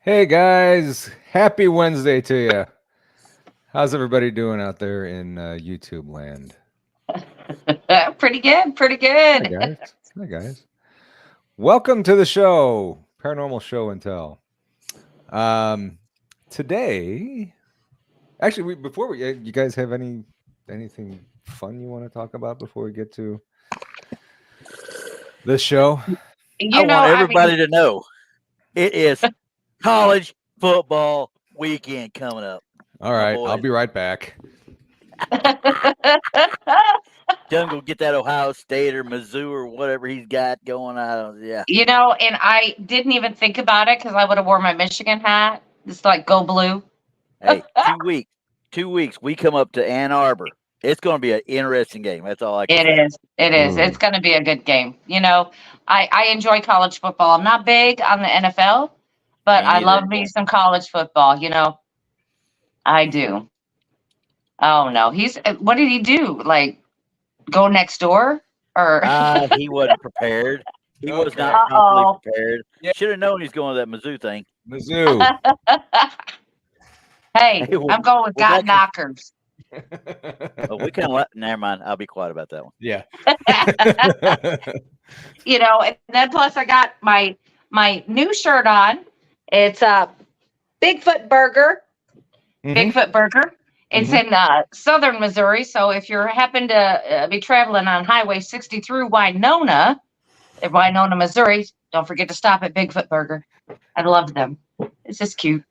Hey guys, happy Wednesday to you. How's everybody doing out there in YouTube land? Pretty good, pretty Hi good. guys. Hi guys. Welcome to the show, Paranormal Show and Tell. Um, Today, actually, before we, you guys have anything fun you want to talk about before we get to this show? I want I mean, everybody to know it is college football weekend coming up. All right, I'll be right back. Done go get that Ohio State or Mizzou or whatever he's got going on. Yeah. and I didn't even think about it because I would have worn my Michigan hat. Just like go blue. Hey, 2 weeks. 2 weeks. We come up to Ann Arbor. It's going to be an interesting game. That's all I can say. It is. It is. It's going to be a good game. I enjoy college football. I'm not big on the NFL, but Me I neither love me anymore. some college football. I do. Oh no, what did he do? Like go next door or? He wasn't prepared. He was Okay. not properly Uh-oh. prepared. Yeah. Should have known he's going to that Mizzou thing. Mizzou. Hey, Hey, well, I'm going with well, God that knockers. Oh, we kind of never mind. I'll be quiet about that one. Yeah. And then plus I got my new shirt on. It's a Bigfoot burger. Mhm. Bigfoot burger. It's in southern Missouri. So if you happen to be traveling on Highway 60 through Winona, Missouri, don't forget to stop at Bigfoot Burger. I love them. It's just cute.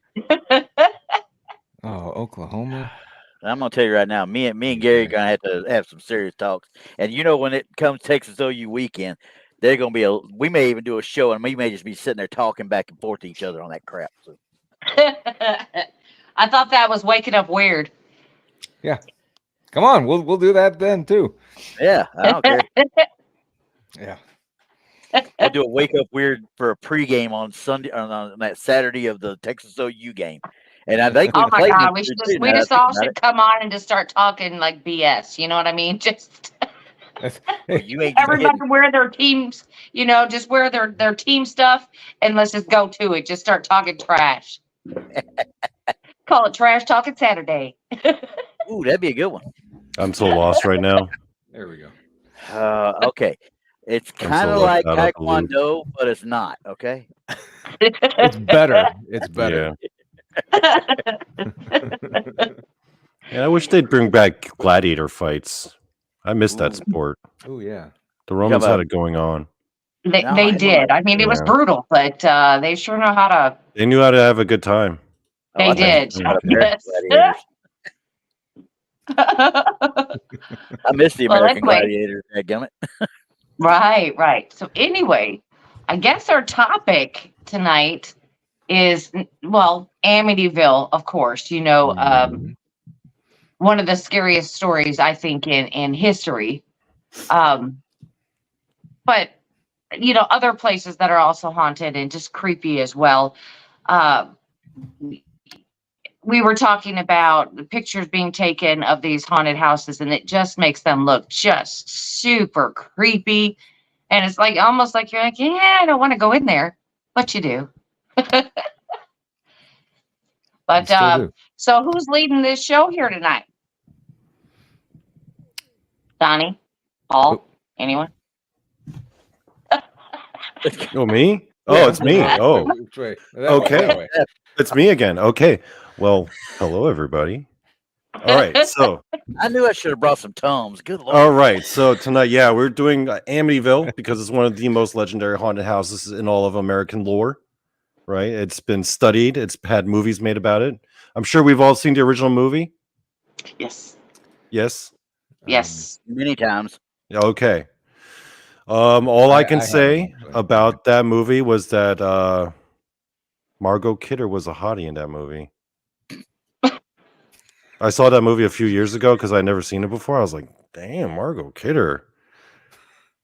Oh, Oklahoma. I'm gonna tell you right now, me and Gary are gonna have to have some serious talks. And when it comes Texas OU weekend, they're gonna be we may even do a show, and we may just be sitting there talking back and forth to each other on that crap. So. I thought that was waking up weird. Yeah. Come on, we'll do that then too. Yeah, I don't care. Yeah. We'll do a wake up weird for a pregame on Sunday on that Saturday of the Texas OU game. And I think we Oh my played God, them we should too, just we now that I just think all about should come on and just start talking like BS. You know what I mean? Just it. Hey, You ain't just everybody kidding. wear their teams, just wear their team stuff and let's just go to it. Just start talking trash. Call it Trash Talking Saturday. Ooh, that'd be a good one. I'm so lost right now. there we go. Okay. It's I'm kind of so like out of the loop. Taekwondo, but it's not. Okay. It's better. It's better. Yeah, I wish they'd bring back gladiator fights. I missed that Ooh. sport. Oh yeah. The Romans had about- it going on. They No, they I did. I mean, it was Yeah. brutal, but they sure know how to. They knew how to have a good time. They I thought you did. were talking Okay. about Yes. gladiators. I miss the Well, American anyway. gladiators. Dadgummit. Right. So anyway, I guess our topic tonight is Amityville, of course. Mhm. One of the scariest stories I think in history. But other places that are also haunted and just creepy as well. Uh, we were talking about the pictures being taken of these haunted houses, and it just makes them look just super creepy. And it's like almost like you're like, yeah, I don't want to go in there, but you do. You still do. So who's leading this show here tonight? Donnie, Paul, anyone? Oh, me? Oh, Yeah. it's me. Oh, Which way? Okay. That way. it's me again. Okay. Well, hello, everybody. All right. So, I knew I should have brought some Tums. Good lord. all right. So tonight, yeah, we're doing Amityville because it's one of the most legendary haunted houses in all of American lore. Right? It's been studied. It's had movies made about it. I'm sure we've all seen the original movie. Yes. Yes. Yes. Many times. Yeah, okay. All I can I say haven't, but- about that movie was that Margot Kidder was a hottie in that movie. I saw that movie a few years ago because I'd never seen it before. I was like, damn, Margot Kidder.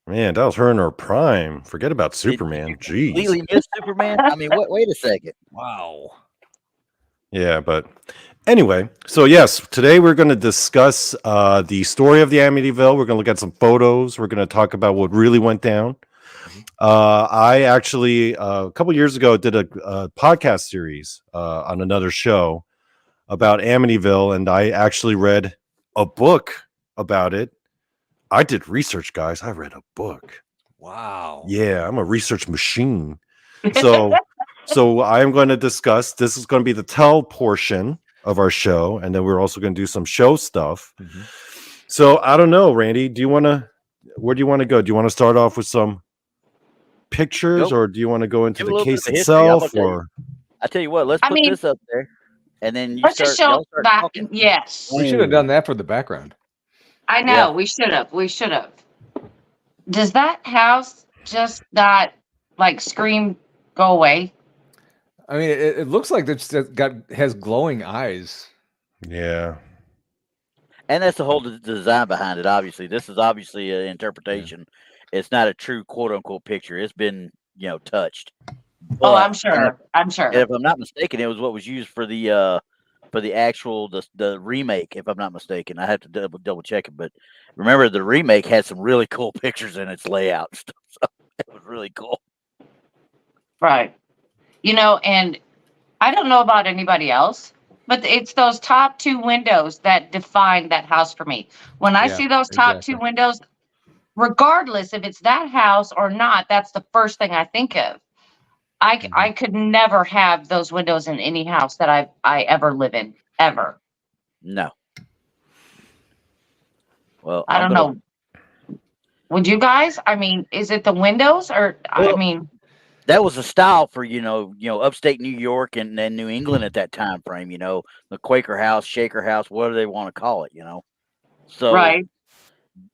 Man, that was her in her prime. Forget about Superman. Jeez. Completely missed Superman. I mean, wait a second. Wow. Yeah, but anyway, so yes, today we're going to discuss the story of the Amityville. We're going to look at some photos. We're going to talk about what really went down. I actually a couple years ago did a podcast series on another show about Amityville, and I actually read a book about it. I did research, guys. I read a book. Wow. Yeah, I'm a research machine. So I'm going to discuss. This is going to be the tell portion of our show, and then we're also going to do some show stuff. So I don't know, Randy. Where do you want to go? Do you want to start off with some pictures, or do you want to go into the case itself? Or I tell you what, let's put this up there, and then let's just show that. Yes, we should have done that for the background. I know we should have. We should have. Does that house just not like scream go away? I mean, it looks like it's has glowing eyes. Yeah. And that's the whole design behind it. Obviously, this is obviously an interpretation. It's not a true quote unquote picture. It's been, touched. But, I'm sure. I'm sure. If I'm not mistaken, it was what was used for the actual the remake. If I'm not mistaken, I have to double check it. But remember, the remake had some really cool pictures in its layout and stuff. So it was really cool. Right. And I don't know about anybody else, but it's those top two windows that define that house for me. When I see those top two windows, regardless if it's that house or not, that's the first thing I think of. I could never have those windows in any house that I ever live in, ever. No. Well, I don't know. Would you guys? I mean, is it the windows or that was a style for, upstate New York and New England at that time frame, the Quaker house, Shaker house, whatever they want to call it, So, right.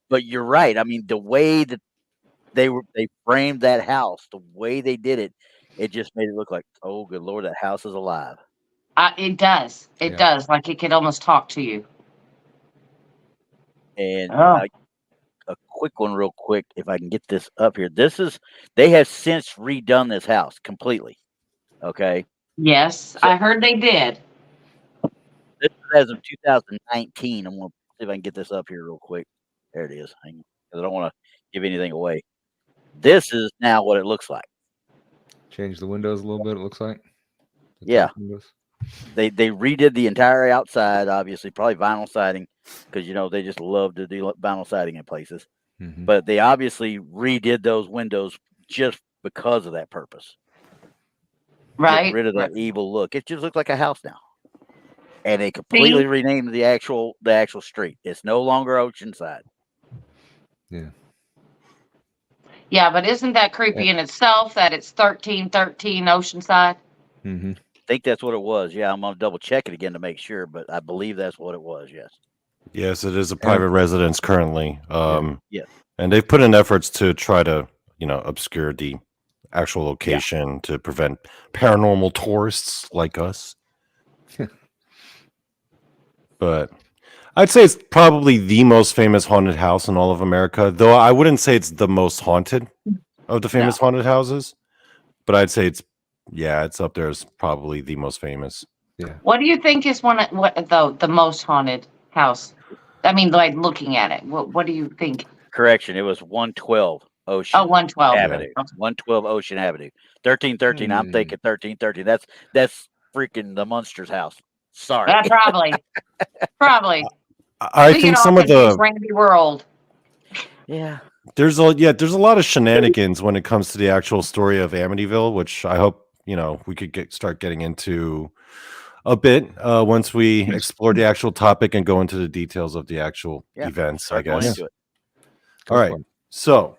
But you're right. I mean, the way that they framed that house, the way they did it, it just made it look like, oh, good Lord, that house is alive. It does. It does. Like it could almost talk to you. And a quick one real quick, if I can get this up here. They have since redone this house completely. Okay. Yes, I heard they did. This is as of 2019. I'm going to see if I can get this up here real quick. There it is. Because I don't want to give anything away. This is now what it looks like. Change the windows a little bit, it looks like. Yeah. They redid the entire outside, obviously, probably vinyl siding, because, they just love to do vinyl siding in places. But they obviously redid those windows just because of that purpose. Right. Get rid of that evil look. It just looks like a house now. And they completely renamed the actual street. It's no longer Oceanside. Yeah. Yeah, but isn't that creepy in itself that it's 1313 Oceanside? I think that's what it was. Yeah, I'm going to double check it again to make sure, but I believe that's what it was, yes. Yes, it is a private residence currently. Yes. And they've put in efforts to try to, obscure the actual location to prevent paranormal tourists like us. But I'd say it's probably the most famous haunted house in all of America, though I wouldn't say it's the most haunted of the famous haunted houses, but I'd say it's up there as probably the most famous. Yeah. What do you think is the most haunted house? I mean, like looking at it, what do you think? Correction, it was 112 Ocean. 112 Avenue. 112 Ocean Avenue. 1313. I'm thinking 1313. That's freaking the Munsters house. Sorry. Probably. I think some of the Randy World. Yeah. There's a lot of shenanigans when it comes to the actual story of Amityville, which I hope we could start getting into a bit once we explore the actual topic and go into the details of the actual events. I guess. All right. So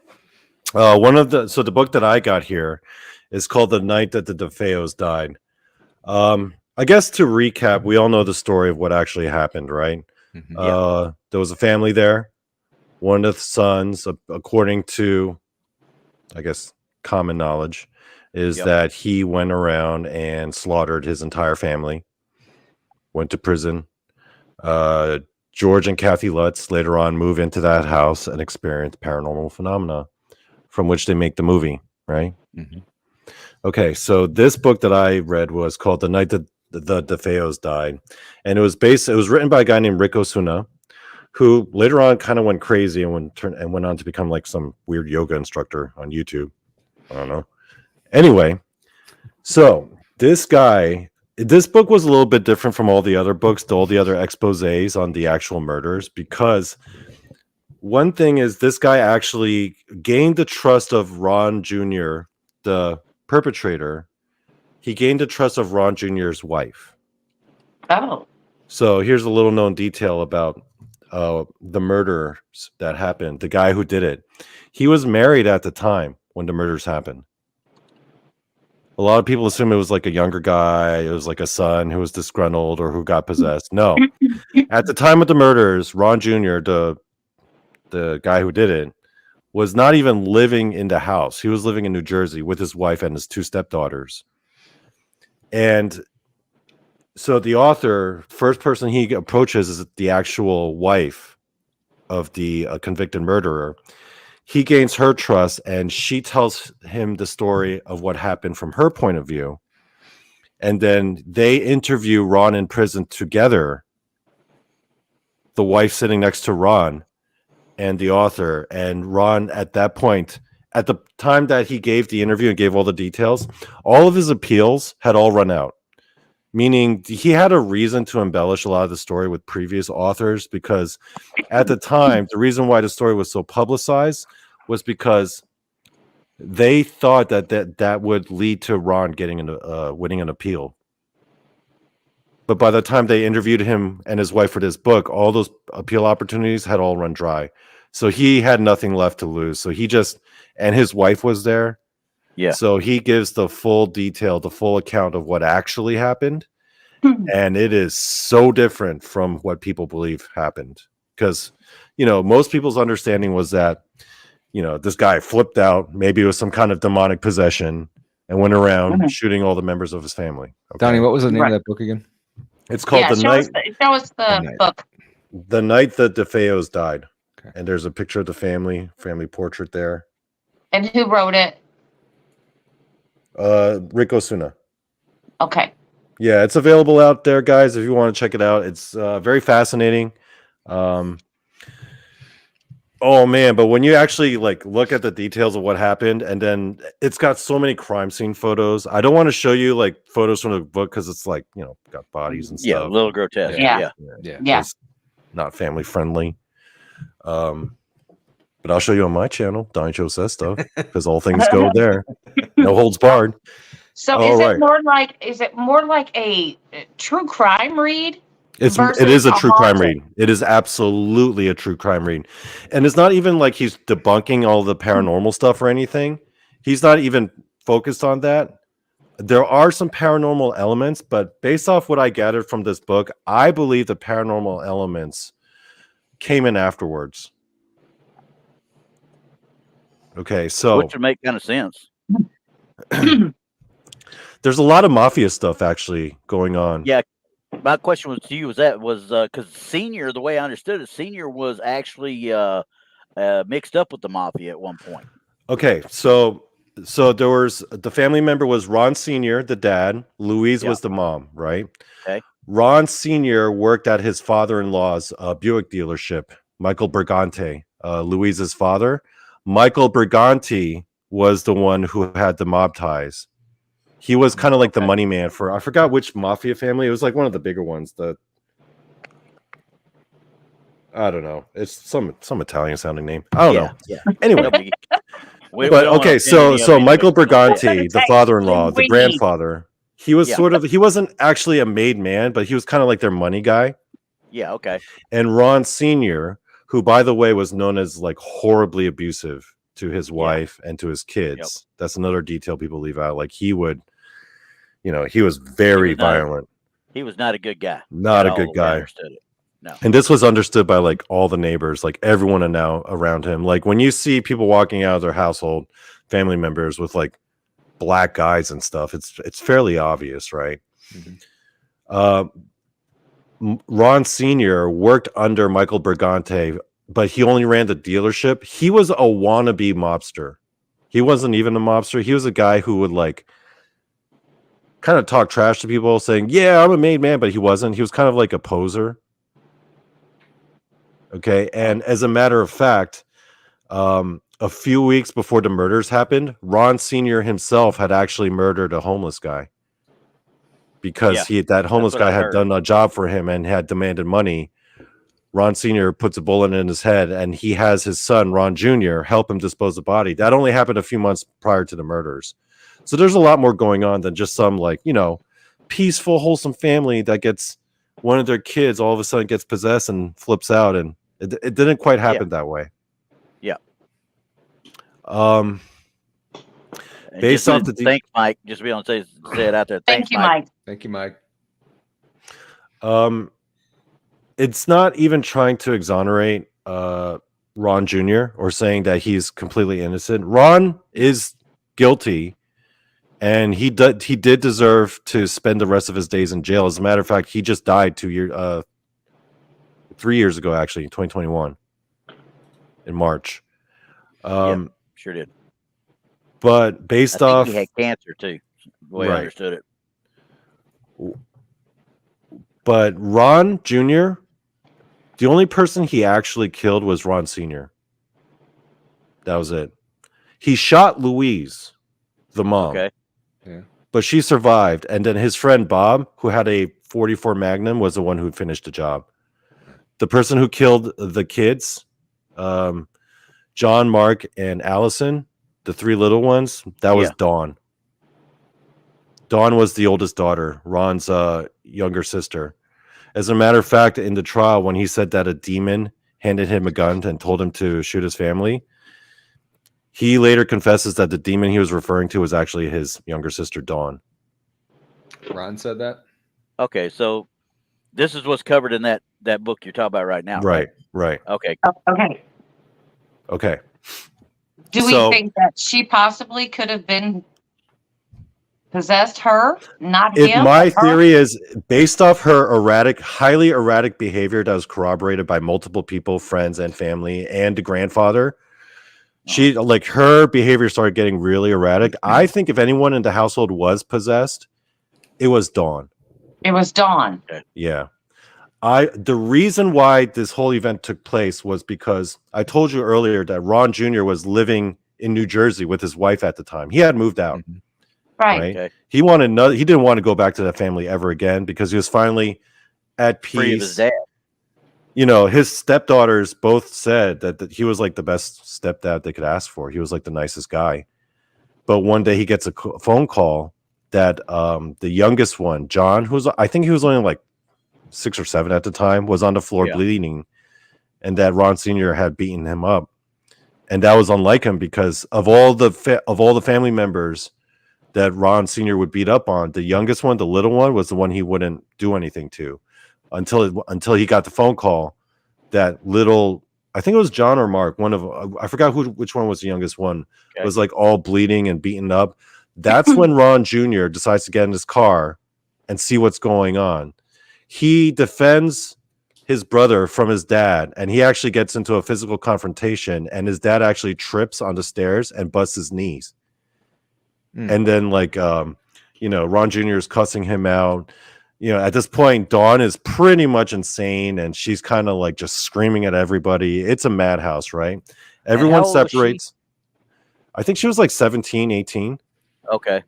the book that I got here is called "The Night That the DeFeos Died." I guess to recap, we all know the story of what actually happened, right? There was a family there. One of the sons, according to, I guess, common knowledge, is that he went around and slaughtered his entire family, went to prison. George and Kathy Lutz later on move into that house and experience paranormal phenomena, from which they make the movie, right? Okay, so this book that I read was called "The Night That the DeFeos Died," and it was written by a guy named Rick Osuna, who later on kind of went crazy and went on to become like some weird yoga instructor on YouTube. I don't know. Anyway, so this book was a little bit different from all the other books, all the other exposés on the actual murders, because one thing is this guy actually gained the trust of Ron Jr., the perpetrator. He gained the trust of Ron Jr.'s wife. Oh. So here's a little known detail about the murders that happened. The guy who did it, he was married at the time when the murders happened. A lot of people assume it was like a younger guy. It was like a son who was disgruntled or who got possessed. No. At the time of the murders, Ron Jr., the guy who did it, was not even living in the house. He was living in New Jersey with his wife and his 2 stepdaughters. And so the author, first person he approaches is the actual wife of the convicted murderer. He gains her trust, and she tells him the story of what happened from her point of view. And then they interview Ron in prison together, the wife sitting next to Ron and the author. And Ron, at that point, at the time that he gave the interview and gave all the details, all of his appeals had all run out. Meaning he had a reason to embellish a lot of the story with previous authors, because at the time, the reason why the story was so publicized was because they thought that would lead to Ron getting winning an appeal. But by the time they interviewed him and his wife for this book, all those appeal opportunities had all run dry. So he had nothing left to lose. So and his wife was there. Yeah. So he gives the full detail, the full account of what actually happened. And it is so different from what people believe happened. Because, most people's understanding was that, this guy flipped out. Maybe it was some kind of demonic possession and went around shooting all the members of his family. Okay? Donnie, what was the name of that book again? It's called Show us the book. The Night the DeFeos Died. Okay. And there's a picture of the family portrait there. And who wrote it? Rick Osuna. Okay. Yeah, it's available out there, guys, if you want to check it out. It's very fascinating. Oh man, but when you actually look at the details of what happened, and then it's got so many crime scene photos. I don't want to show you photos from the book because it's got bodies and stuff. Yeah, a little grotesque. Yeah. It's not family friendly. But I'll show you on my channel, Donny Joe Says Stuff, because all things go there. No holds barred. So is it more like a true crime read? It is a true crime read. It is absolutely a true crime read. And it's not even like he's debunking all the paranormal stuff or anything. He's not even focused on that. There are some paranormal elements, but based off what I gathered from this book, I believe the paranormal elements came in afterwards. Okay, so which would make kind of sense. There's a lot of mafia stuff actually going on. Yeah, my question was to you was because Senior, the way I understood it, Senior was actually mixed up with the mafia at one point. Okay, so there was the family member was Ron Senior, the dad. Louise was the mom, right? Okay. Ron Senior worked at his father-in-law's Buick dealership, Michael Brigante, Louise's father. Michael Brigante was the one who had the mob ties. He was kind of like the money man for, I forgot which mafia family. It was like one of the bigger ones. I don't know. It's some Italian sounding name. I don't know. Yeah. Anyway. But okay, so Michael Brigante, the father-in-law, the grandfather, he was he wasn't actually a made man, but he was kind of like their money guy. Yeah, okay. And Ron Sr., who, by the way, was known as horribly abusive to his wife and to his kids. Yep. That's another detail people leave out. He would, he was very violent. He was not a good guy. Not a good guy. Understood it. No. And this was understood by all the neighbors, everyone now around him. When you see people walking out of their household, family members with black guys and stuff, it's fairly obvious, right? Mm-hmm. Ron Sr. worked under Michael Brigante, but he only ran the dealership. He was a wannabe mobster. He wasn't even a mobster. He was a guy who would kind of talk trash to people, saying, "Yeah, I'm a made man," but he wasn't. He was kind of like a poser. Okay, and as a matter of fact, a few weeks before the murders happened, Ron Sr. himself had actually murdered a homeless guy because that homeless guy had done a job for him and had demanded money. Ron Sr. puts a bullet in his head, and he has his son, Ron Jr., help him dispose of the body. That only happened a few months prior to the murders. So there's a lot more going on than just some, like, you know, peaceful, wholesome family that gets one of their kids all of a sudden gets possessed and flips out. And it didn't quite happen that way. Yeah. Based off the thanks, Mike. Just be on say it out there. Thank you, Mike. Thank you, Mike. It's not even trying to exonerate Ron Jr. or saying that he's completely innocent. Ron is guilty, and he did deserve to spend the rest of his days in jail. As a matter of fact, he just died 3 years ago, actually, 2021, in March. Sure did. But based off, he had cancer too. The way I understood it. But Ron Jr., the only person he actually killed was Ron Sr. That was it. He shot Louise, the mom. Okay. Yeah. But she survived. And then his friend Bob, who had a 44 Magnum, was the one who finished the job. The person who killed the kids, John, Mark, and Allison, the three little ones, that was Dawn. Dawn was the oldest daughter, Ron's younger sister. As a matter of fact, in the trial, when he said that a demon handed him a gun and told him to shoot his family, he later confesses that the demon he was referring to was actually his younger sister, Dawn. Ron said that? Okay, so this is what's covered in that book you're talking about right now. Right. Okay. Okay. Do we think that she possibly could have been possessed her, not him? My theory is based off her highly erratic behavior that was corroborated by multiple people, friends and family, and the grandfather. She, like, her behavior started getting really erratic. I think if anyone in the household was possessed, it was Dawn. It was Dawn. Yeah. The reason why this whole event took place was because I told you earlier that Ron Jr. was living in New Jersey with his wife at the time. He had moved out. Mm-hmm. Right. Okay. He didn't want to go back to that family ever again because he was finally at peace. Free of his dad. You know, his stepdaughters both said that he was like the best stepdad they could ask for. He was like the nicest guy. But one day he gets a phone call that the youngest one, John, I think he was only like 6 or 7 at the time, was on the floor bleeding, and that Ron Sr. had beaten him up. And that was unlike him because of all the family members that Ron Sr. would beat up on, the youngest one, the little one, was the one he wouldn't do anything to until he got the phone call that little, I think it was John or Mark, I forgot which one was the youngest one, was like all bleeding and beaten up. That's when Ron Jr. decides to get in his car and see what's going on. He defends his brother from his dad, and he actually gets into a physical confrontation, and his dad actually trips on the stairs and busts his knees. And then, like, Ron Jr. is cussing him out. You know, at this point, Dawn is pretty much insane, and she's kind of like just screaming at everybody. It's a madhouse, right? Everyone separates. I think she was like 17, 18. Okay.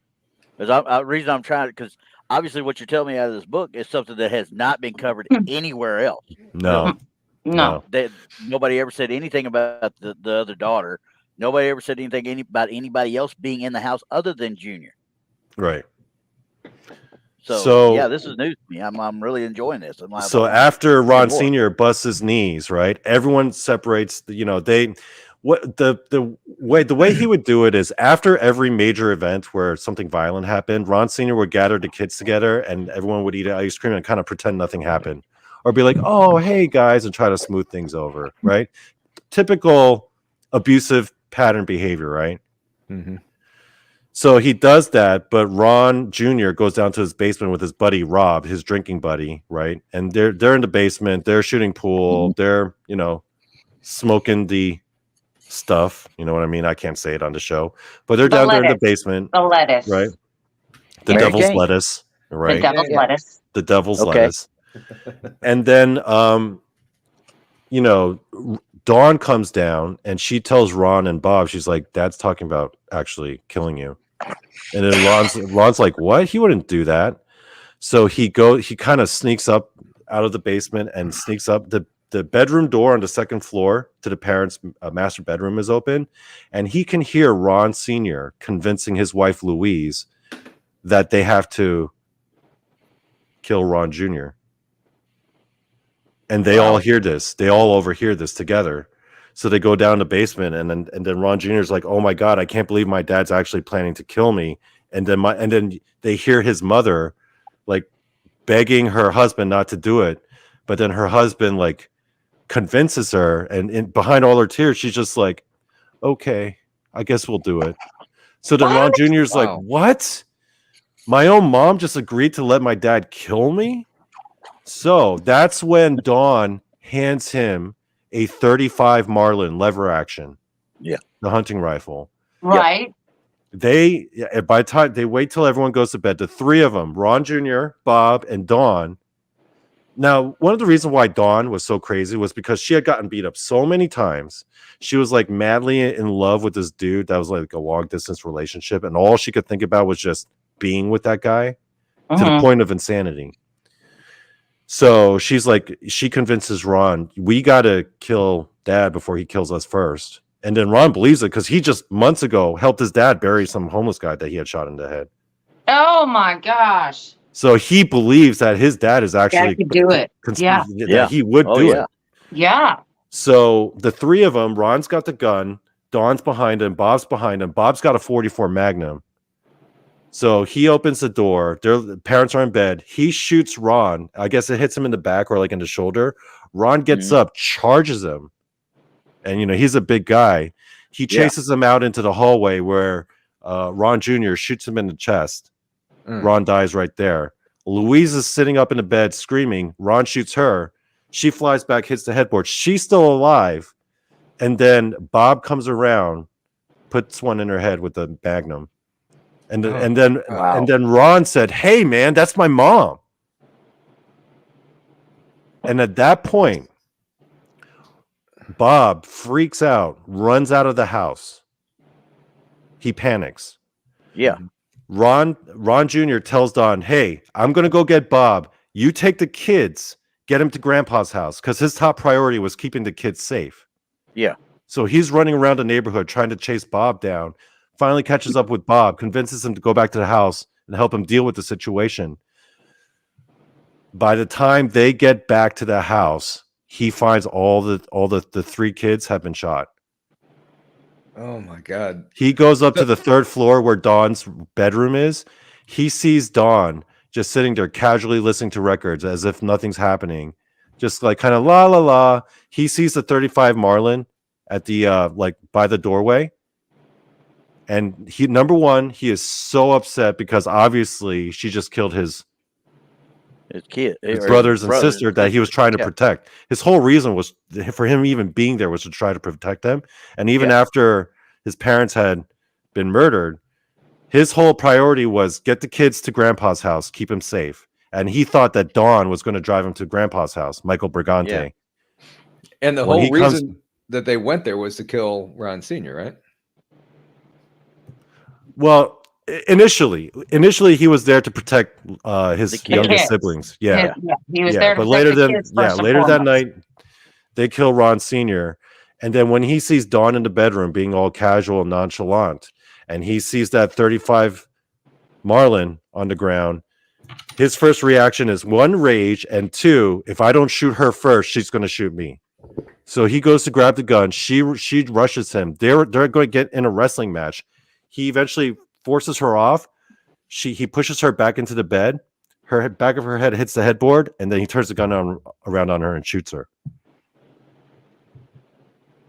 Because the reason I'm trying to, because obviously what you're telling me out of this book is something that has not been covered anywhere else. No. Nobody ever said anything about the other daughter. Nobody ever said anything about anybody else being in the house other than Junior. Right. So yeah, this is news to me. I'm really enjoying this. So after Ron Sr. busts his knees, right? Everyone separates. The way he would do it is after every major event where something violent happened, Ron Sr. would gather the kids together, and everyone would eat ice cream and kind of pretend nothing happened, or be like, "Oh, hey guys," and try to smooth things over. Right? Typical abusive pattern behavior, right? Mm-hmm. So he does that, but Ron Jr. goes down to his basement with his buddy Rob, his drinking buddy, right? And they're in the basement, they're shooting pool, they're smoking the stuff, you know what I mean? I can't say it on the show, but they're down there in the basement. The lettuce, right? The devil's lettuce, right? The devil's lettuce. The devil's lettuce. And then Dawn comes down and she tells Ron and Bob, she's like, Dad's talking about actually killing you. And then Ron's like, what? He wouldn't do that. So he kind of sneaks up out of the basement and sneaks up. The bedroom door on the second floor to the parents' master bedroom is open. And he can hear Ron Sr. convincing his wife, Louise, that they have to kill Ron Jr. And they all hear this. They all overhear this together. So they go down the basement, and then Ron Jr. is like, "Oh my God, I can't believe my dad's actually planning to kill me." And then they hear his mother like begging her husband not to do it, but then her husband like convinces her, and behind all her tears, she's just like, "Okay, I guess we'll do it." So then Ron Jr. is like, "What? My own mom just agreed to let my dad kill me?" So that's when Dawn hands him a 35 Marlin lever action. Yeah. The hunting rifle. Right. By the time they wait till everyone goes to bed, the three of them, Ron Jr., Bob, and Dawn. Now, one of the reasons why Dawn was so crazy was because she had gotten beat up so many times. She was like madly in love with this dude that was like a long distance relationship, and all she could think about was just being with that guy to the point of insanity. So she's like, she convinces Ron, we got to kill Dad before he kills us first. And then Ron believes it because he just months ago helped his dad bury some homeless guy that he had shot in the head. Oh my gosh. So he believes that his dad is actually could do it. Yeah. That he would do it. Yeah. So the three of them, Ron's got the gun, Dawn's behind him, Bob's behind him. Bob's got a 44 Magnum. So he opens the door. Their parents are in bed. He shoots Ron. I guess it hits him in the back or like in the shoulder. Ron gets up, charges him. And, you know, he's a big guy. He chases him out into the hallway where Ron Jr. shoots him in the chest. Ron dies right there. Louise is sitting up in the bed screaming. Ron shoots her. She flies back, hits the headboard. She's still alive. And then Bob comes around, puts one in her head with the Magnum. And then Ron said, "Hey, man, that's my mom." And at that point, Bob freaks out, runs out of the house. He panics. Yeah. Ron Jr. tells Don, "Hey, I'm going to go get Bob. You take the kids, get him to Grandpa's house," because his top priority was keeping the kids safe. Yeah. So he's running around the neighborhood trying to chase Bob down. Finally catches up with Bob, convinces him to go back to the house and help him deal with the situation. By the time they get back to the house, he finds all the three kids have been shot. Oh my God. He goes up to the third floor where Dawn's bedroom is. He sees Dawn just sitting there casually listening to records as if nothing's happening. Just like kind of la la la. He sees the 35 Marlin at the like by the doorway. And he is so upset because obviously she just killed his kid, his brothers and sister that he was trying to protect. His whole reason was for him even being there was to try to protect them. And even after his parents had been murdered, his whole priority was get the kids to Grandpa's house, keep him safe. And he thought that Dawn was going to drive him to Grandpa's house, Michael Brigante. Yeah. And the whole reason that they went there was to kill Ron Sr., right? Well, initially he was there to protect his youngest siblings. Yeah. He was there to but protect later that night they kill Ron Sr. And then when he sees Dawn in the bedroom being all casual and nonchalant, and he sees that 35 Marlin on the ground, his first reaction is one, rage, and two, if I don't shoot her first, she's going to shoot me. So he goes to grab the gun. She rushes him. They're going to get in a wrestling match. He eventually forces her off. He pushes her back into the bed. Her back of her head hits the headboard, and then he turns the gun around on her and shoots her.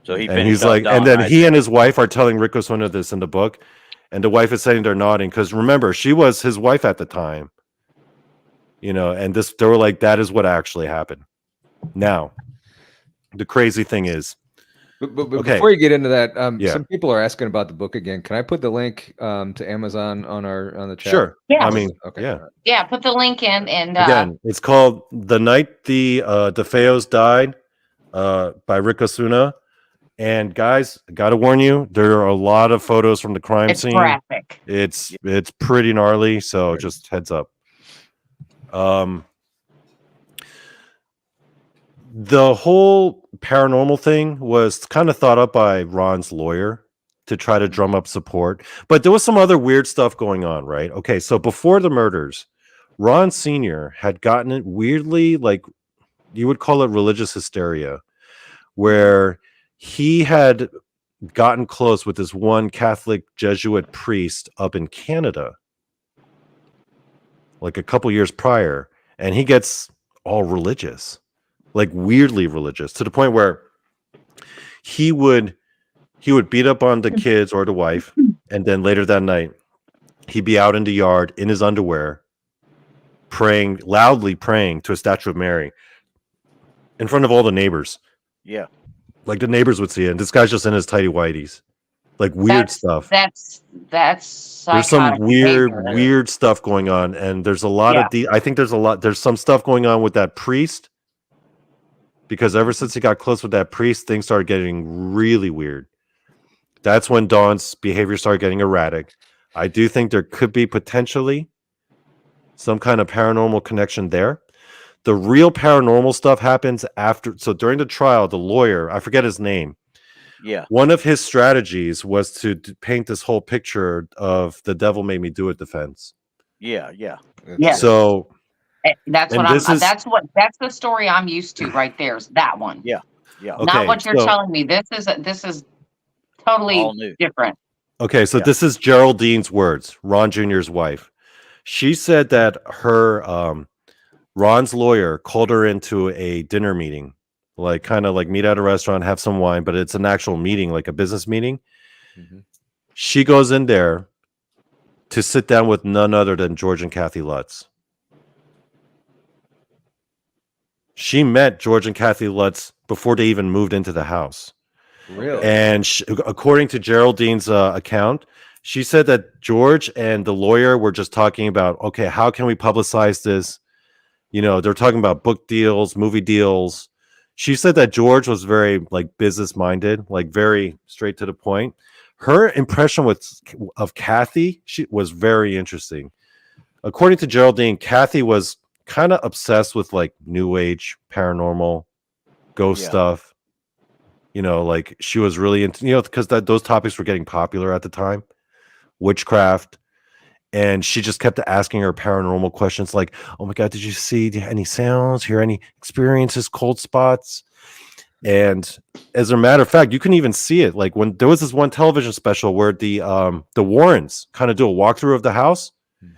So he's like, and then he and his wife are telling Rick Osuna this in the book, and the wife is sitting there nodding because remember she was his wife at the time, you know. And they were like, that is what actually happened. Now, the crazy thing is. But before you get into that, some people are asking about the book again. Can I put the link to Amazon on the chat? Sure. Yeah. I mean, okay. Yeah. Put the link in, and again, it's called "The Night the DeFeos Died" by Rick Osuna. And guys, gotta warn you, there are a lot of photos from the crime It's scene. graphic. It's pretty gnarly, so just heads up. The whole paranormal thing was kind of thought up by Ron's lawyer to try to drum up support, but there was some other weird stuff going on, right? Okay, so before the murders, Ron Sr. had gotten it weirdly, like you would call it religious hysteria, where he had gotten close with this one Catholic Jesuit priest up in Canada, like a couple years prior, and he gets all religious, like weirdly religious, to the point where he would beat up on the kids or the wife, and then later that night he'd be out in the yard in his underwear loudly praying to a statue of Mary in front of all the neighbors. Yeah. Like the neighbors would see it, and this guy's just in his tighty whities. Like weird stuff. That's There's some psychotic behavior. weird stuff going on, and there's a lot of I think there's some stuff going on with that priest, because ever since he got close with that priest, things started getting really weird. That's when Dawn's behavior started getting erratic. I do think there could be potentially some kind of paranormal connection there. The real paranormal stuff happens after. So during the trial, the lawyer, I forget his name. Yeah. One of his strategies was to paint this whole picture of the devil made me do it defense. Yeah. Yeah. So that's the story I'm used to right there. Is that one. Yeah. Okay, Not what you're telling me. This is totally different. Okay, so this is Geraldine's words, Ron Jr.'s wife. She said that her Ron's lawyer called her into a dinner meeting, like kind of like meet at a restaurant, have some wine, but it's an actual meeting, like a business meeting. Mm-hmm. She goes in there to sit down with none other than George and Kathy Lutz. She met George and Kathy Lutz before they even moved into the house. Really? And according to Geraldine's account, she said that George and the lawyer were just talking about, okay, how can we publicize this? You know, they're talking about book deals, movie deals. She said that George was very like business minded, like very straight to the point. Her impression of Kathy was very interesting. According to Geraldine, Kathy was kind of obsessed with like new age, paranormal, ghost stuff. You know, like she was really into, because those topics were getting popular at the time, witchcraft. And she just kept asking her paranormal questions like, oh my God, did you see any sounds, hear any experiences, cold spots? And as a matter of fact, you can even see it. Like when there was this one television special where the Warrens kind of do a walkthrough of the house.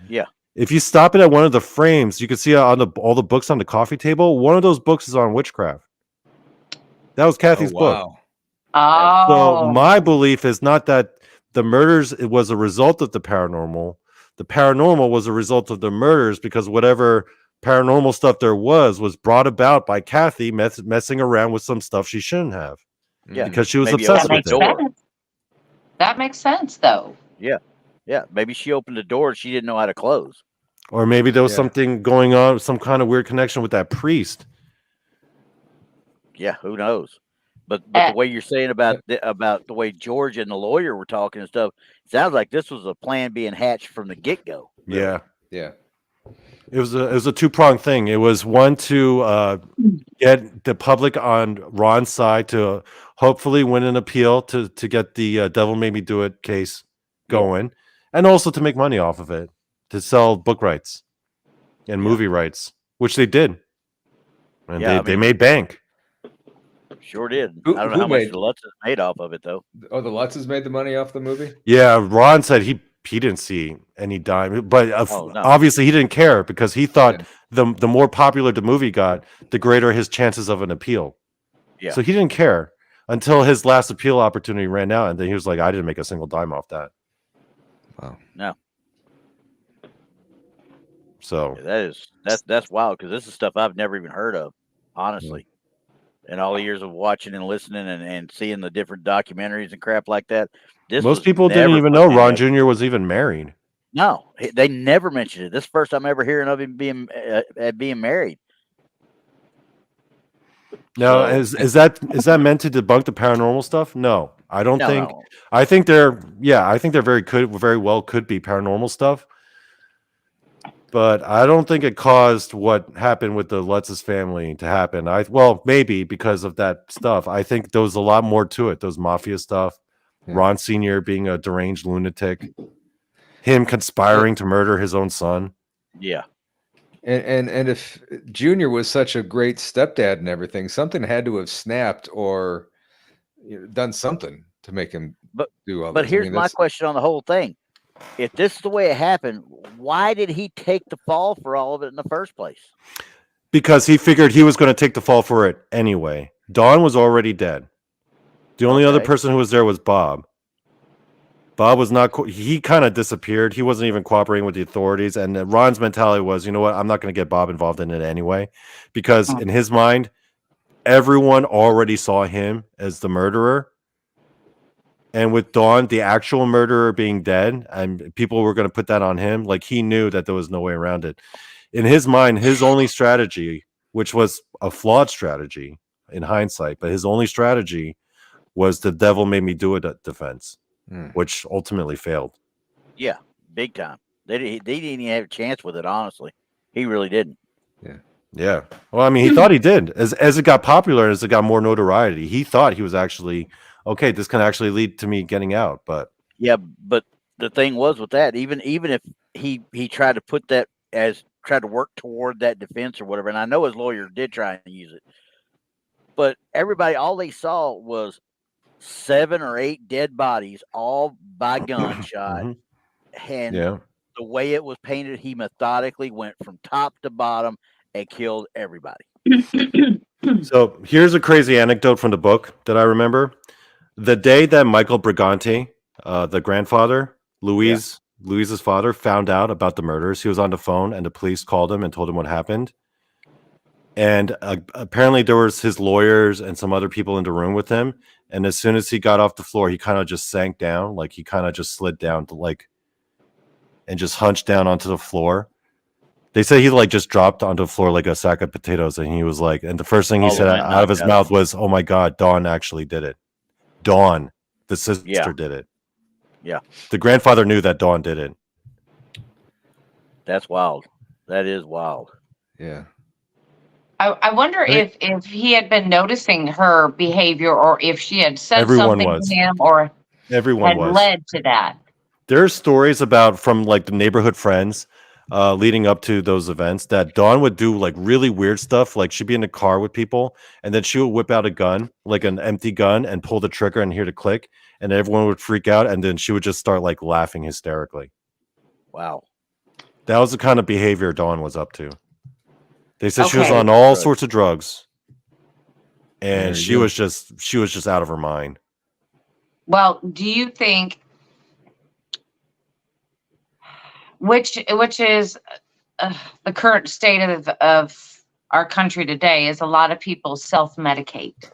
Yeah. If you stop it at one of the frames, you can see on all the books on the coffee table. One of those books is on witchcraft. That was Kathy's book. Oh. So my belief is not that the murders was a result of the paranormal. The paranormal was a result of the murders, because whatever paranormal stuff there was brought about by Kathy messing around with some stuff she shouldn't have. Yeah. Because she was obsessed with it. That makes sense, though. Yeah. Yeah. Maybe she opened the door and she didn't know how to close. Or maybe there was something going on, some kind of weird connection with that priest. Yeah, who knows? But the way you're saying about the way George and the lawyer were talking and stuff, it sounds like this was a plan being hatched from the get-go. Yeah. Yeah. It was a two-pronged thing. It was one to get the public on Ron's side to hopefully win an appeal to get the Devil Made Me Do It case going, and also to make money off of it, to sell book rights and movie rights, which they did. And they made bank. Sure did. I don't know how much the Lutzes made off of it, though. Oh, the Lutzes made the money off the movie? Yeah, Ron said he didn't see any dime, but obviously he didn't care, because he thought the more popular the movie got, the greater his chances of an appeal. Yeah. So he didn't care until his last appeal opportunity ran out, and then he was like, I didn't make a single dime off that. Wow. No. So that's wild, because this is stuff I've never even heard of, honestly. And all the years of watching and listening and seeing the different documentaries and crap like that. Most people didn't even know Ron Jr. was even married. No, they never mentioned it. This is the first time ever hearing of him being married. Now, So- is that meant to debunk the paranormal stuff? No, I don't No, think. no. I think they're very well could be paranormal stuff. But I don't think it caused what happened with the Lutz's family to happen. Well, maybe because of that stuff. I think there was a lot more to it. Those mafia stuff, Yeah. Ron Sr. being a deranged lunatic, him conspiring to murder his own son. Yeah. And if Junior was such a great stepdad and everything, something had to have snapped or done something to make him do all this. But here's my question on the whole thing. If this is the way it happened, why did he take the fall for all of it in the first place? Because he figured he was going to take the fall for it anyway. Dawn was already dead. The only other person who was there was Bob. Bob was not. He kind of disappeared. He wasn't even cooperating with the authorities. And Ron's mentality was, you know what? I'm not going to get Bob involved in it anyway, because in his mind, everyone already saw him as the murderer. And with Dawn, the actual murderer being dead, and people were going to put that on him, like he knew that there was no way around it. In his mind, his only strategy, which was a flawed strategy in hindsight, but his only strategy was the devil made me do it defense, which ultimately failed. Yeah, big time. They didn't even have a chance with it, honestly. He really didn't. Yeah. Well, I mean, he thought he did. As it got popular, as it got more notoriety, he thought he was actually, okay, this can actually lead to me getting out. But yeah, but the thing was with that, even if he tried to put that tried to work toward that defense or whatever, and I know his lawyer did try and use it, but everybody, all they saw was 7 or 8 dead bodies, all by gunshot. And the way it was painted, he methodically went from top to bottom and killed everybody. So here's a crazy anecdote from the book that I remember. The day that Michael Brigante, the grandfather, Louise's father, found out about the murders, he was on the phone and the police called him and told him what happened. And apparently there was his lawyers and some other people in the room with him. And as soon as he got off the floor, he kind of just sank down. Like he kind of just slid down to and just hunched down onto the floor. They say he just dropped onto the floor like a sack of potatoes. And he was like, and the first thing he said out of his mouth was, "Oh my God, Dawn actually did it. Dawn, the sister did it." Yeah. The grandfather knew that Dawn did it. That's wild. That is wild. Yeah. I wonder if he had been noticing her behavior, or if she had said something to him, or everyone had led to that. There's stories about from the neighborhood friends leading up to those events that Dawn would do really weird stuff. Like she'd be in a car with people and then she would whip out a gun, like an empty gun, and pull the trigger and hear the click, and everyone would freak out, and then she would just start laughing hysterically. Wow. That was the kind of behavior Dawn was up to. They said she was on all sorts of drugs, and she was just out of her mind. Well, do you think which is the current state of our country today is a lot of people self-medicate?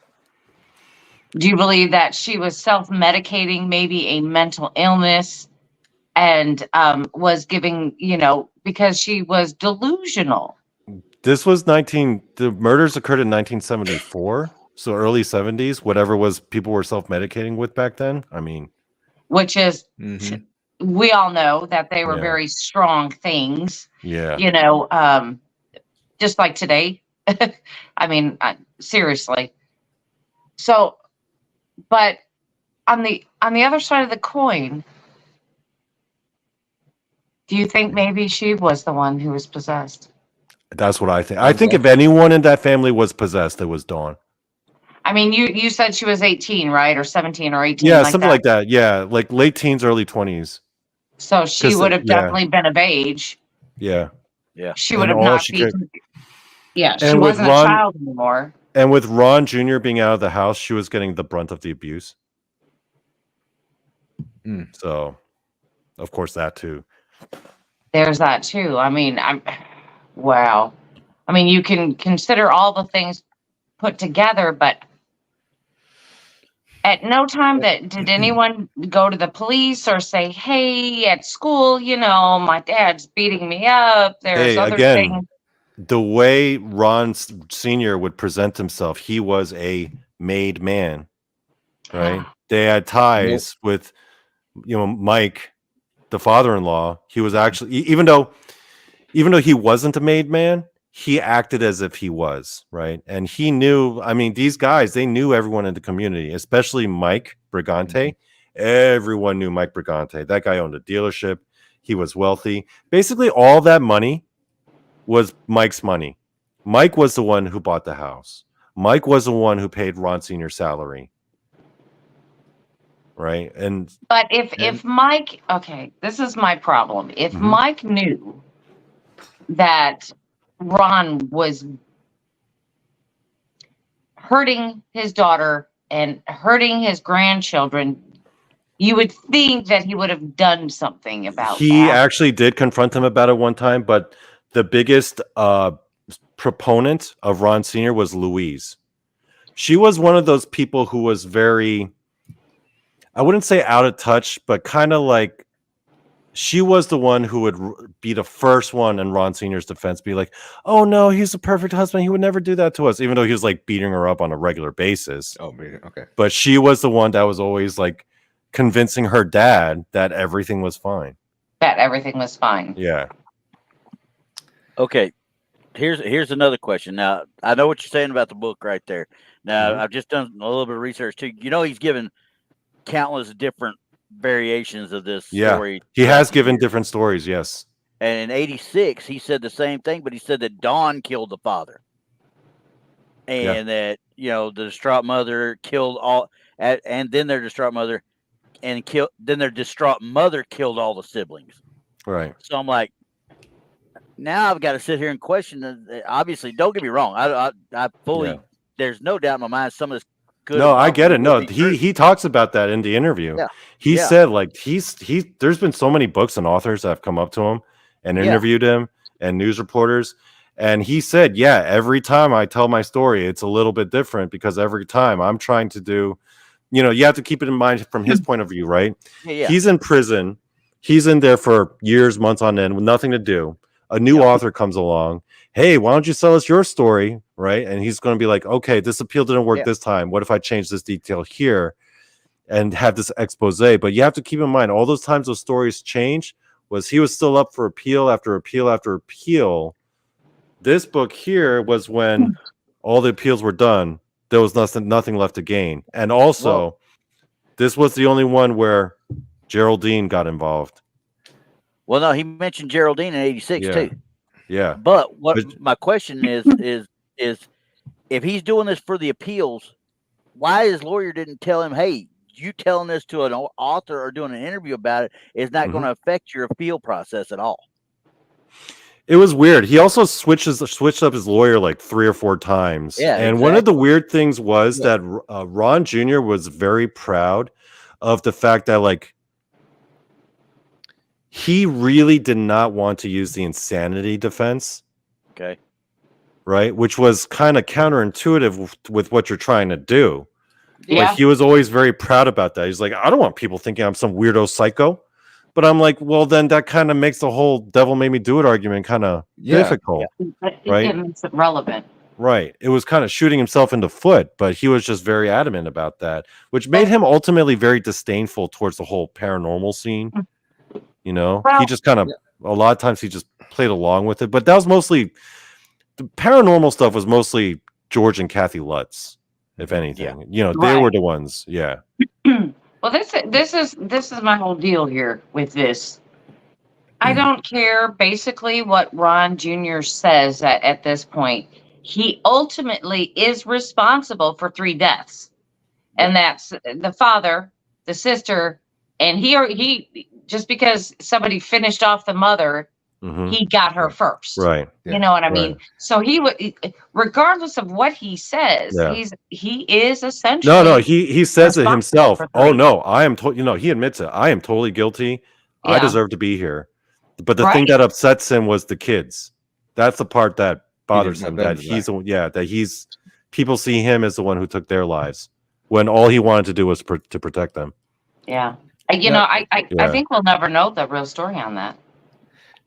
Do you believe that she was self-medicating maybe a mental illness and was giving, because she was delusional? This was the murders occurred in 1974, so early 70s, whatever was people were self-medicating with back then. I mean, which is, we all know that they were very strong things. Yeah. Just like today. I mean, seriously. So, but on the other side of the coin, do you think maybe she was the one who was possessed? That's what I think. I think if anyone in that family was possessed, it was Dawn. I mean, you said she was 18, right? Or 17 or 18. Yeah, something like that. Yeah, late teens, early 20s. So she would have definitely been of age. Yeah. Yeah. She would have not been. Yeah, she wasn't a child anymore. And with Ron Jr. being out of the house, she was getting the brunt of the abuse. So, of course, that too. There's that too. I mean, wow. I mean, you can consider all the things put together, but at no time did anyone go to the police or say, "Hey, at school, my dad's beating me up." There's other things. the way Ron Sr. would present himself, he was a made man, right? They had ties with, Mike, the father-in-law. He was actually, even though he wasn't a made man, he acted as if he was, right? And he knew, I mean, these guys, they knew everyone in the community, especially Mike Brigante. Everyone knew Mike Brigante. That guy owned a dealership. He was wealthy. Basically, all that money was Mike's money. Mike was the one who bought the house. Mike was the one who paid Ron Sr.'s salary. Right? But if Mike, okay, this is my problem. If Mike knew that Ron was hurting his daughter and hurting his grandchildren, you would think that he would have done something about he that. actually did confront him about it one time, but the biggest proponent of Ron Sr. was Louise. She was one of those people who was very, I wouldn't say out of touch, but kind of like, she was the one who would be the first one in Ron Sr.'s defense, be like, oh no, he's a perfect husband. He would never do that to us, even though he was like beating her up on a regular basis. Oh, okay. But she was the one that was always like convincing her dad that everything was fine. That everything was fine. Yeah. Okay. Here's another question. Now, I know what you're saying about the book right there. Now, I've just done a little bit of research too. He's given countless different variations of this story. He has given different stories, yes. And in 86, he said the same thing, but he said that Dawn killed the father. And that, the distraught mother killed all, and then their distraught mother killed all the siblings. Right. So I'm like, now I've got to sit here and question. Obviously, don't get me wrong. I fully, there's no doubt in my mind some of this. No, I get it. No, he talks about that in the interview. Yeah. He said like there's been so many books and authors that have come up to him and interviewed him and news reporters. And he said, every time I tell my story, it's a little bit different because every time I'm trying to do, you have to keep it in mind from his point of view, right? Yeah. He's in prison. He's in there for years, months on end with nothing to do. A new author comes along. Hey, why don't you sell us your story? Right. And he's going to be like, okay, this appeal didn't work this time. What if I change this detail here and have this expose? But you have to keep in mind, all those times those stories change he was still up for appeal after appeal after appeal. This book here was when all the appeals were done. There was nothing left to gain. And also, this was the only one where Geraldine got involved. Well, no, he mentioned Geraldine in 86 too. Yeah. But my question is if he's doing this for the appeals, why his lawyer didn't tell him, hey, you telling this to an author or doing an interview about it is not going to affect your appeal process at all? It was weird. He also switched up his lawyer like 3 or 4 times. Yeah, and one of the weird things was that Ron Jr. was very proud of the fact that like he really did not want to use the insanity defense. Okay. Right? Which was kind of counterintuitive with what you're trying to do. Yeah. Like he was always very proud about that. He's like, I don't want people thinking I'm some weirdo psycho. But I'm like, well, then that kind of makes the whole devil made me do it argument kind of difficult. Right? It makes it relevant. Right. It was kind of shooting himself in the foot, but he was just very adamant about that, which made him ultimately very disdainful towards the whole paranormal scene. Well, he just kind of, a lot of times he just played along with it, but that was mostly, the paranormal stuff was mostly George and Kathy Lutz, if anything. They were the ones. Yeah. Well, this is my whole deal here with this. I don't care basically what Ron Jr. says at this point. He ultimately is responsible for 3 deaths. And that's the father, the sister, and he just because somebody finished off the mother, he got her first. Right. You know what I mean? So he would, regardless of what he says, he is essentially. No, he says it himself. Oh no, I am. He admits it. I am totally guilty. I deserve to be here. But the thing that upsets him was the kids. That's the part that bothers him. That people see him as the one who took their lives when all he wanted to do was to protect them. Yeah. I think we'll never know the real story on that.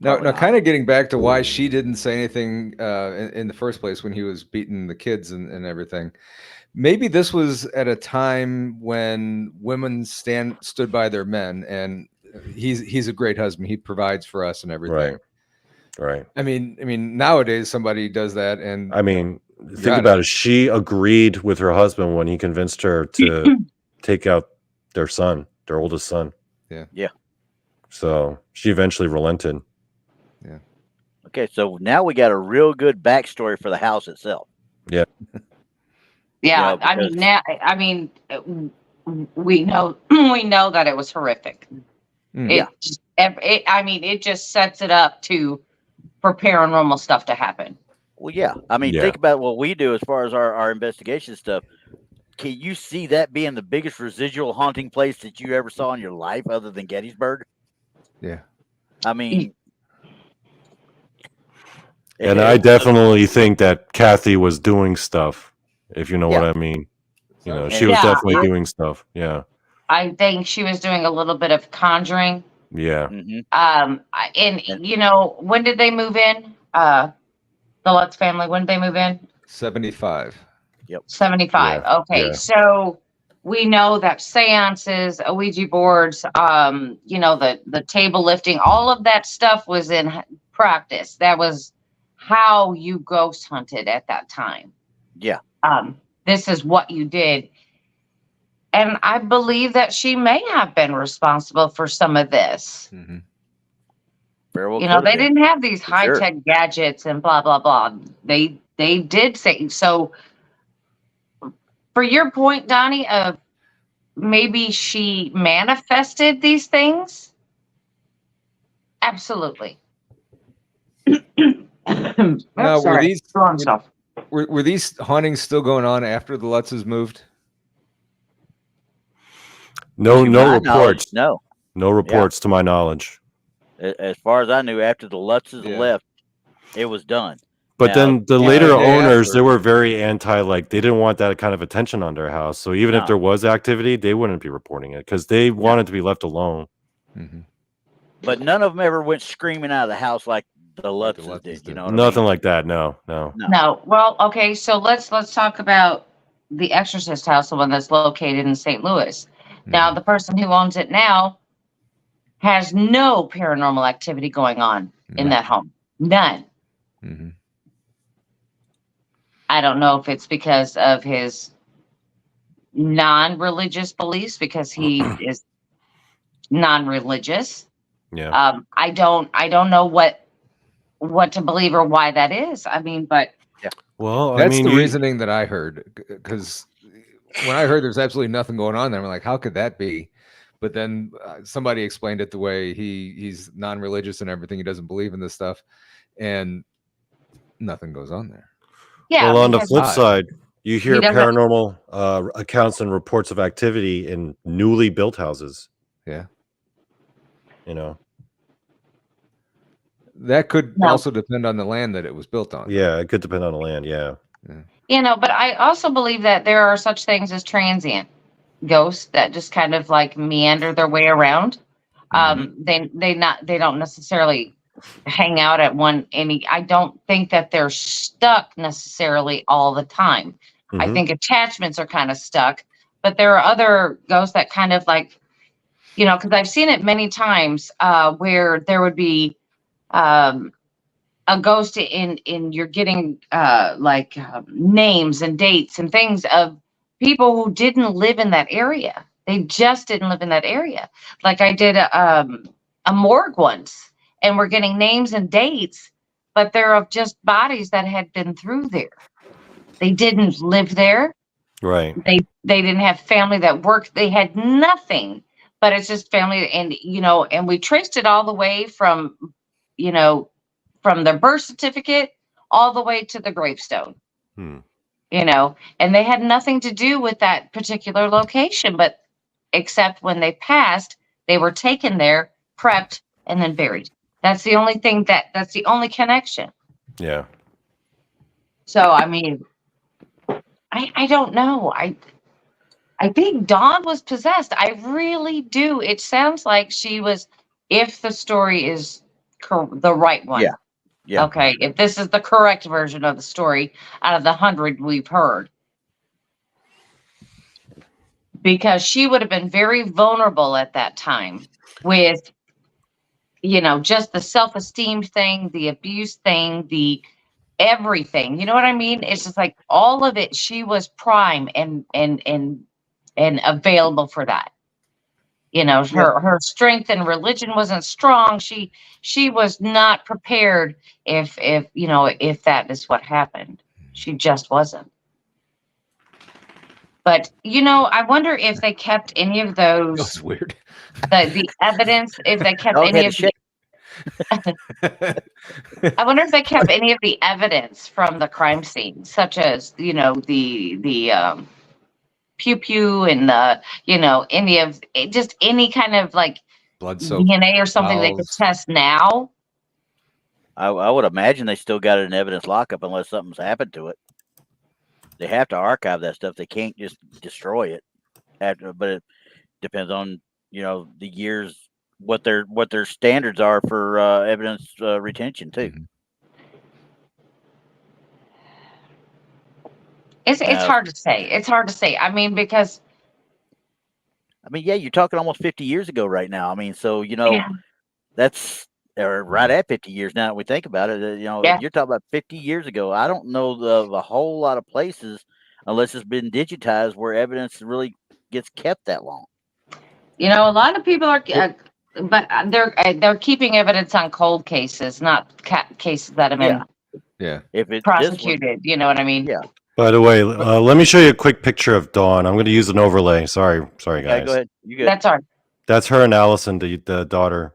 Now, Probably not. kind of getting back to why she didn't say anything in the first place when he was beating the kids and everything. Maybe this was at a time when women stood by their men, and he's a great husband. He provides for us and everything. Right. I mean, nowadays somebody does that, and I mean, think about it. She agreed with her husband when he convinced her to take out their son, their oldest son. Yeah. So she eventually relented. Yeah. Okay, so now we got a real good backstory for the house itself. Yeah, Yeah, I mean, because- now, I mean, we know that it was horrific. Mm. I mean, it just sets it up for paranormal stuff to happen. Well, yeah. I mean, Yeah. think about what we do as far as our investigation stuff. Can you see that being the biggest residual haunting place that you ever saw in your life other than Gettysburg? Yeah. I mean, And I definitely think that Kathy was doing stuff, if you know Yeah. what I mean. You know, she Yeah, was definitely I- doing stuff. Yeah. I think she was doing a little bit of conjuring. Yeah. Mhm. And you know, when did they move in? The Lutz family, when did they move in? 75. 75. Yeah, Okay. yeah. So we know that seances, Ouija boards, you know, the table lifting, all of that stuff was in practice. That was how you ghost hunted at that time. Yeah. This is what you did. And I believe that she may have been responsible for some of this. Mm-hmm. Very well You know, could they have been. didn't have these For sure. high-tech gadgets and blah, blah, blah. They did say, so for your point, Donnie, of maybe she manifested these things. Absolutely. Now, Sorry. were these Wrong stuff. were these hauntings still going on after the Lutzes moved? No To my knowledge, reports. no. No reports to my knowledge. As far as I knew, after the Lutzes Yeah. left, it was done. But Now, then the yeah, later yeah, owners, they after- were very anti, like they didn't want that kind of attention on their house. So even if No. there was activity, they wouldn't be reporting it because they wanted to be left alone. Mm-hmm. But none of them ever went screaming out of the house like the Like the Lutzes Lutzes did. You did. know what I Nothing mean? like that. No. No. Well, okay. So let's talk about the Exorcist house, the one that's located in St. Louis. Now, the person who owns it now has no paranormal activity going on in that home. None. Mm-hmm. I don't know if it's because of his non-religious beliefs, because he is non-religious. Yeah. I don't know what to believe or why that is. I mean, but Well, That's I mean, the reasoning that I heard, because when I heard there's absolutely nothing going on there, I'm like, how could that be? But then somebody explained it the way he's non-religious and everything. He doesn't believe in this stuff, and nothing goes on there. yeah. well, on the because- flip side, you hear doesn't- paranormal accounts and reports of activity in newly built houses. Yeah. You know. That could No. also depend on the land that it was built on. Yeah, it could depend on the land. Yeah. You know, but I also believe that there are such things as transient ghosts that just kind of like meander their way around. They don't necessarily hang out at I don't think that they're stuck necessarily all the time. I Mhm. think attachments are kind of stuck, but there are other ghosts that kind of like, you know, because I've seen it many times where there would be a ghost in you're getting names and dates and things of people who didn't live in that area. They just didn't live in that area. Like I did a morgue once, and we're getting names and dates, but they're of just bodies that had been through there. They didn't live there. Right. They didn't have family that worked. They had nothing, but it's just family. And, you know, and we traced it all the way from, you know, from the birth certificate all the way to the gravestone, you know, and they had nothing to do with that particular location, but except when they passed, they were taken there, prepped, and then buried. That's the only thing that's the only connection. Yeah. So, I mean, I don't know. I think Dawn was possessed. I really do. It sounds like she was, if the story is the right one. Yeah. Yeah. Okay, if this is the correct version of the story out of the 100 we've heard. Because she would have been very vulnerable at that time with, just the self-esteem thing, the abuse thing, the everything. You know what I mean? It's just like all of it. She was prime and available for that. Her strength and religion wasn't strong. She was not prepared if that is what happened. She just wasn't. But I wonder if they kept any of those. That's weird. The evidence, if they kept Dog any had of to I wonder if they kept any of the evidence from the crime scene, such as the pew pew and the any of just any kind of like Blood soaked DNA or something they could towels. test now. I would imagine they still got it in evidence lockup unless something's happened to it. They have to archive that stuff. They can't just destroy it. But it depends on the years, what their standards are for evidence retention too. Mhm. It's hard to say. It's hard to say. I mean, because yeah, you're talking almost 50 years ago right now. I mean, so yeah. that's right at 50 years now that we think about it. Yeah. You're talking about 50 years ago. I don't know of a whole lot of places, unless it's been digitized, where evidence really gets kept that long. A lot of people are, but they're keeping evidence on cold cases, not cases that have been If it's prosecuted. You know what I mean? Yeah. By the way, let me show you a quick picture of Dawn. I'm going to use an overlay. Sorry, guys. Yeah, go ahead. You good? That's all right. That's her and Allison, the daughter.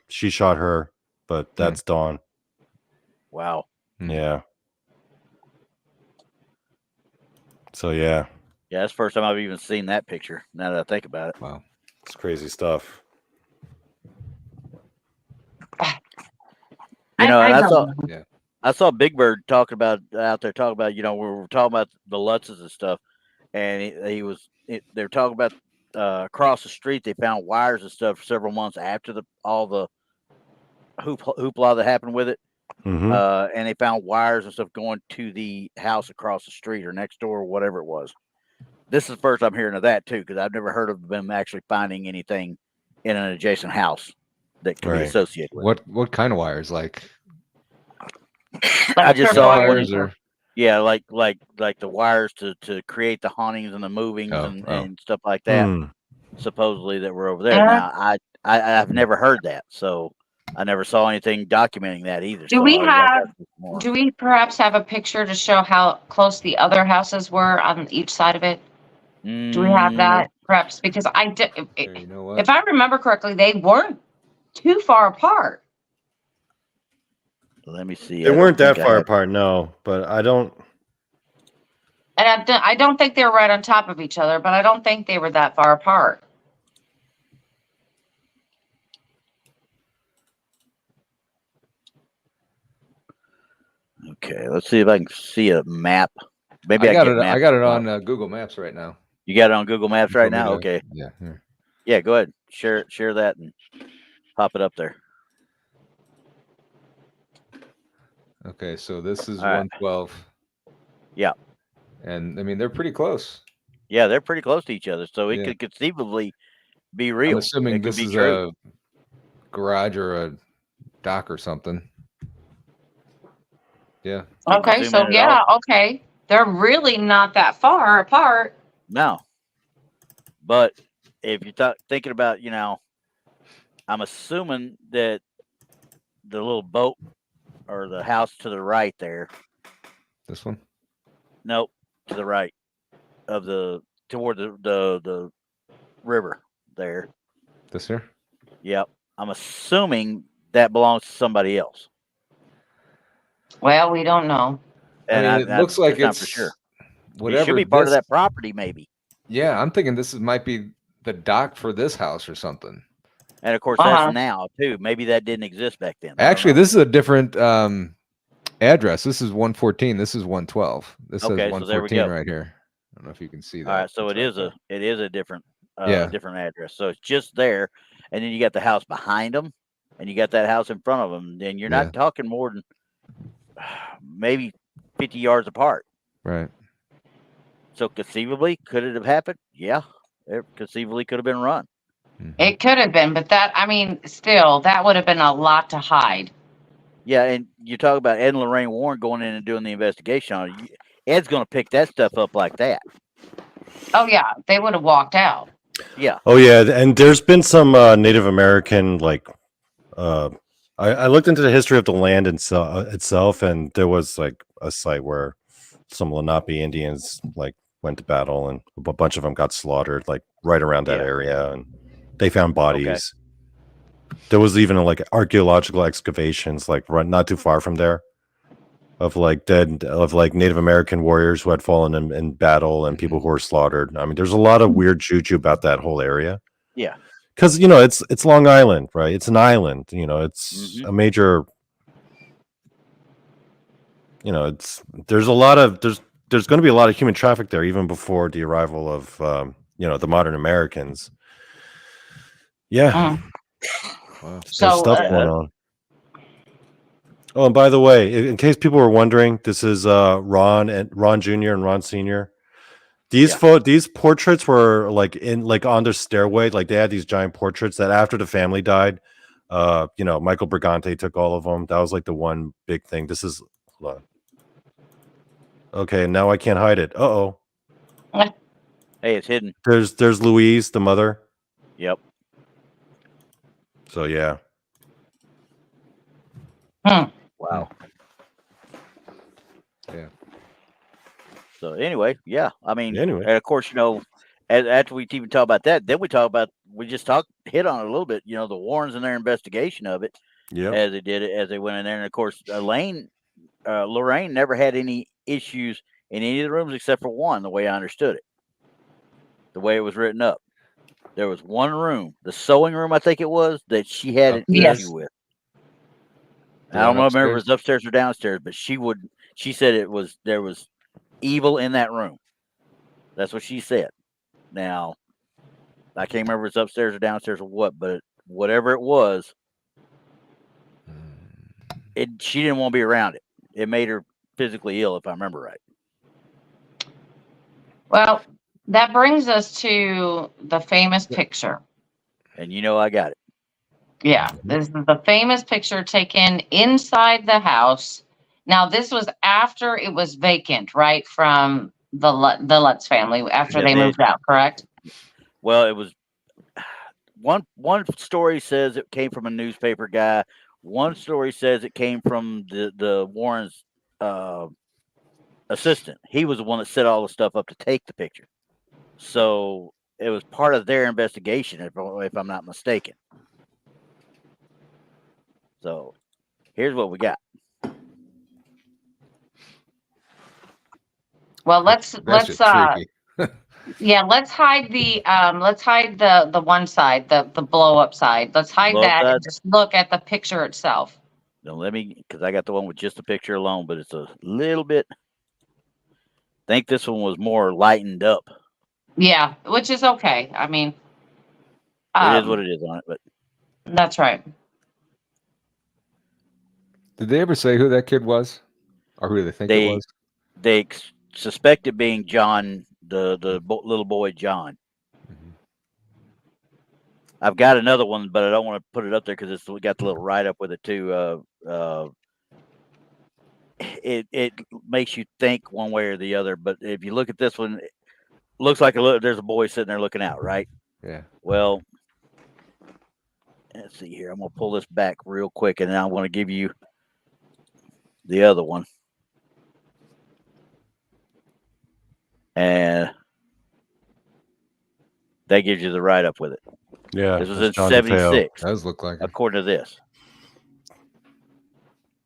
She shot her, but that's Dawn. Wow. Yeah. So yeah. Yeah, that's the first time I've even seen that picture. Now that I think about it. Wow. It's crazy stuff. I saw Big Bird talking about we were talking about the Lutzes and stuff, and they were talking about across the street they found wires and stuff several months after all the hoopla that happened with it. Mm-hmm. And they found wires and stuff going to the house across the street or next door or whatever it was. This is the first I'm hearing of that too, because I've never heard of them actually finding anything in an adjacent house that could be associated with it. What kind of wires? Like I just saw wires like the wires to create the hauntings and the movings and stuff like that. Supposedly that were over there. Now I've never heard that, so I never saw anything documenting that either. Do we perhaps have a picture to show how close the other houses were on each side of it? Do we have that? Perhaps because if I remember correctly, they weren't too far apart. Let me see. They weren't that far apart, no, but I don't. And I don't think they were right on top of each other, but I don't think they were that far apart. Okay, let's see if I can see a map. Maybe I got it on Google Maps right now. You got it on Google Maps right now? Okay. Yeah. Here. Yeah, go ahead. Share that and pop it up there. Okay, so this is 112. Yeah. And I mean, they're pretty close. Yeah, they're pretty close to each other. So it could conceivably be real. I'm assuming this is a garage or a dock or something. Yeah. Okay, so okay. They're really not that far apart. No. But if you're thinking about, I'm assuming that the little boat or the house to the right there. This one? Nope, to the right of toward the river there. This here? Yep. I'm assuming that belongs to somebody else. Well, we don't know. And I mean, it looks like it's for sure. Whatever. It should be part of that property, maybe. Yeah, I'm thinking this might be the dock for this house or something. And of course, that's now too. Maybe that didn't exist back then. Actually, this is a different address. This is 114. This is 112. This says 114 right here. I don't know if you can see that. All right, so it is a different different address. So it's just there, and then you got the house behind them, and you got that house in front of them, then you're not talking more than maybe 50 yards apart. Right. So conceivably, could it have happened? Yeah, it conceivably could have been run. It could have been, but still, that would have been a lot to hide. Yeah, and you talk about Ed and Lorraine Warren going in and doing the investigation on it. Ed's going to pick that stuff up like that. Oh, yeah, they would have walked out. Yeah. Oh, yeah, and there's been some Native American, like, I looked into the history of the land itself, and there was, like, a site where some Lenape Indians, like, went to battle, and a bunch of them got slaughtered, like, right around that area, and they found bodies. Okay. There was even, like, archaeological excavations, like, not too far from there, of like Native American warriors who had fallen in battle and people who were slaughtered. I mean, there's a lot of weird juju about that whole area. Yeah, because it's Long Island, right? It's an island. It's a major. There's going to be a lot of human traffic there even before the arrival of the modern Americans. Yeah, wow. There's stuff going on. Oh, and by the way, in case people were wondering, this is Ron Jr. and Ron Sr. These portraits were on their stairway. Like they had these giant portraits that after the family died, Michael Brigante took all of them. That was like the one big thing. This is okay. Now I can't hide it. Uh-oh. Hey, it's hidden. There's Louise, the mother. Yep. So yeah. Wow. Yeah. So anyway, yeah. I mean, and of course, after we even talk about that, then we hit on it a little bit. The Warrens and their investigation of it, as they went in there, and of course, Lorraine never had any issues in any of the rooms except for one. The way I understood it, the way it was written up, there was one room, the sewing room, I think it was, that she had an issue with. I don't remember if it was upstairs or downstairs, but she said there was evil in that room. That's what she said. Now, I can't remember if it's upstairs or downstairs or what, but whatever it was, she didn't want to be around it. It made her physically ill, if I remember right. Well, that brings us to the famous picture. And I got it. Yeah, this is the famous picture taken inside the house. Now, this was after it was vacant, right, from the Lutz family after they moved out, correct? Well, it was one story says it came from a newspaper guy. One story says it came from the Warrens' assistant. He was the one that set all the stuff up to take the picture. So it was part of their investigation, if I'm not mistaken. So here's what we got. Well, let's hide the one side, the blow up side. Let's hide that and just look at the picture itself. Don't let me, because I got the one with just the picture alone, but it's a little bit. I think this one was more lightened up. Yeah, which is okay. I mean, it is what it is on it, but that's right. Did they ever say who that kid was, or who they think it was? They suspect it being John, the little boy John. Mm-hmm. I've got another one, but I don't want to put it up there because it's got the little write up with it too. It makes you think one way or the other. But if you look at this one, it looks like there's a boy sitting there looking out, right? Yeah. Well, let's see here. I'm gonna pull this back real quick, and then I'm going to give you the other one. And that gives you the write up with it. Yeah. This was in 76. Does look like it. According to this.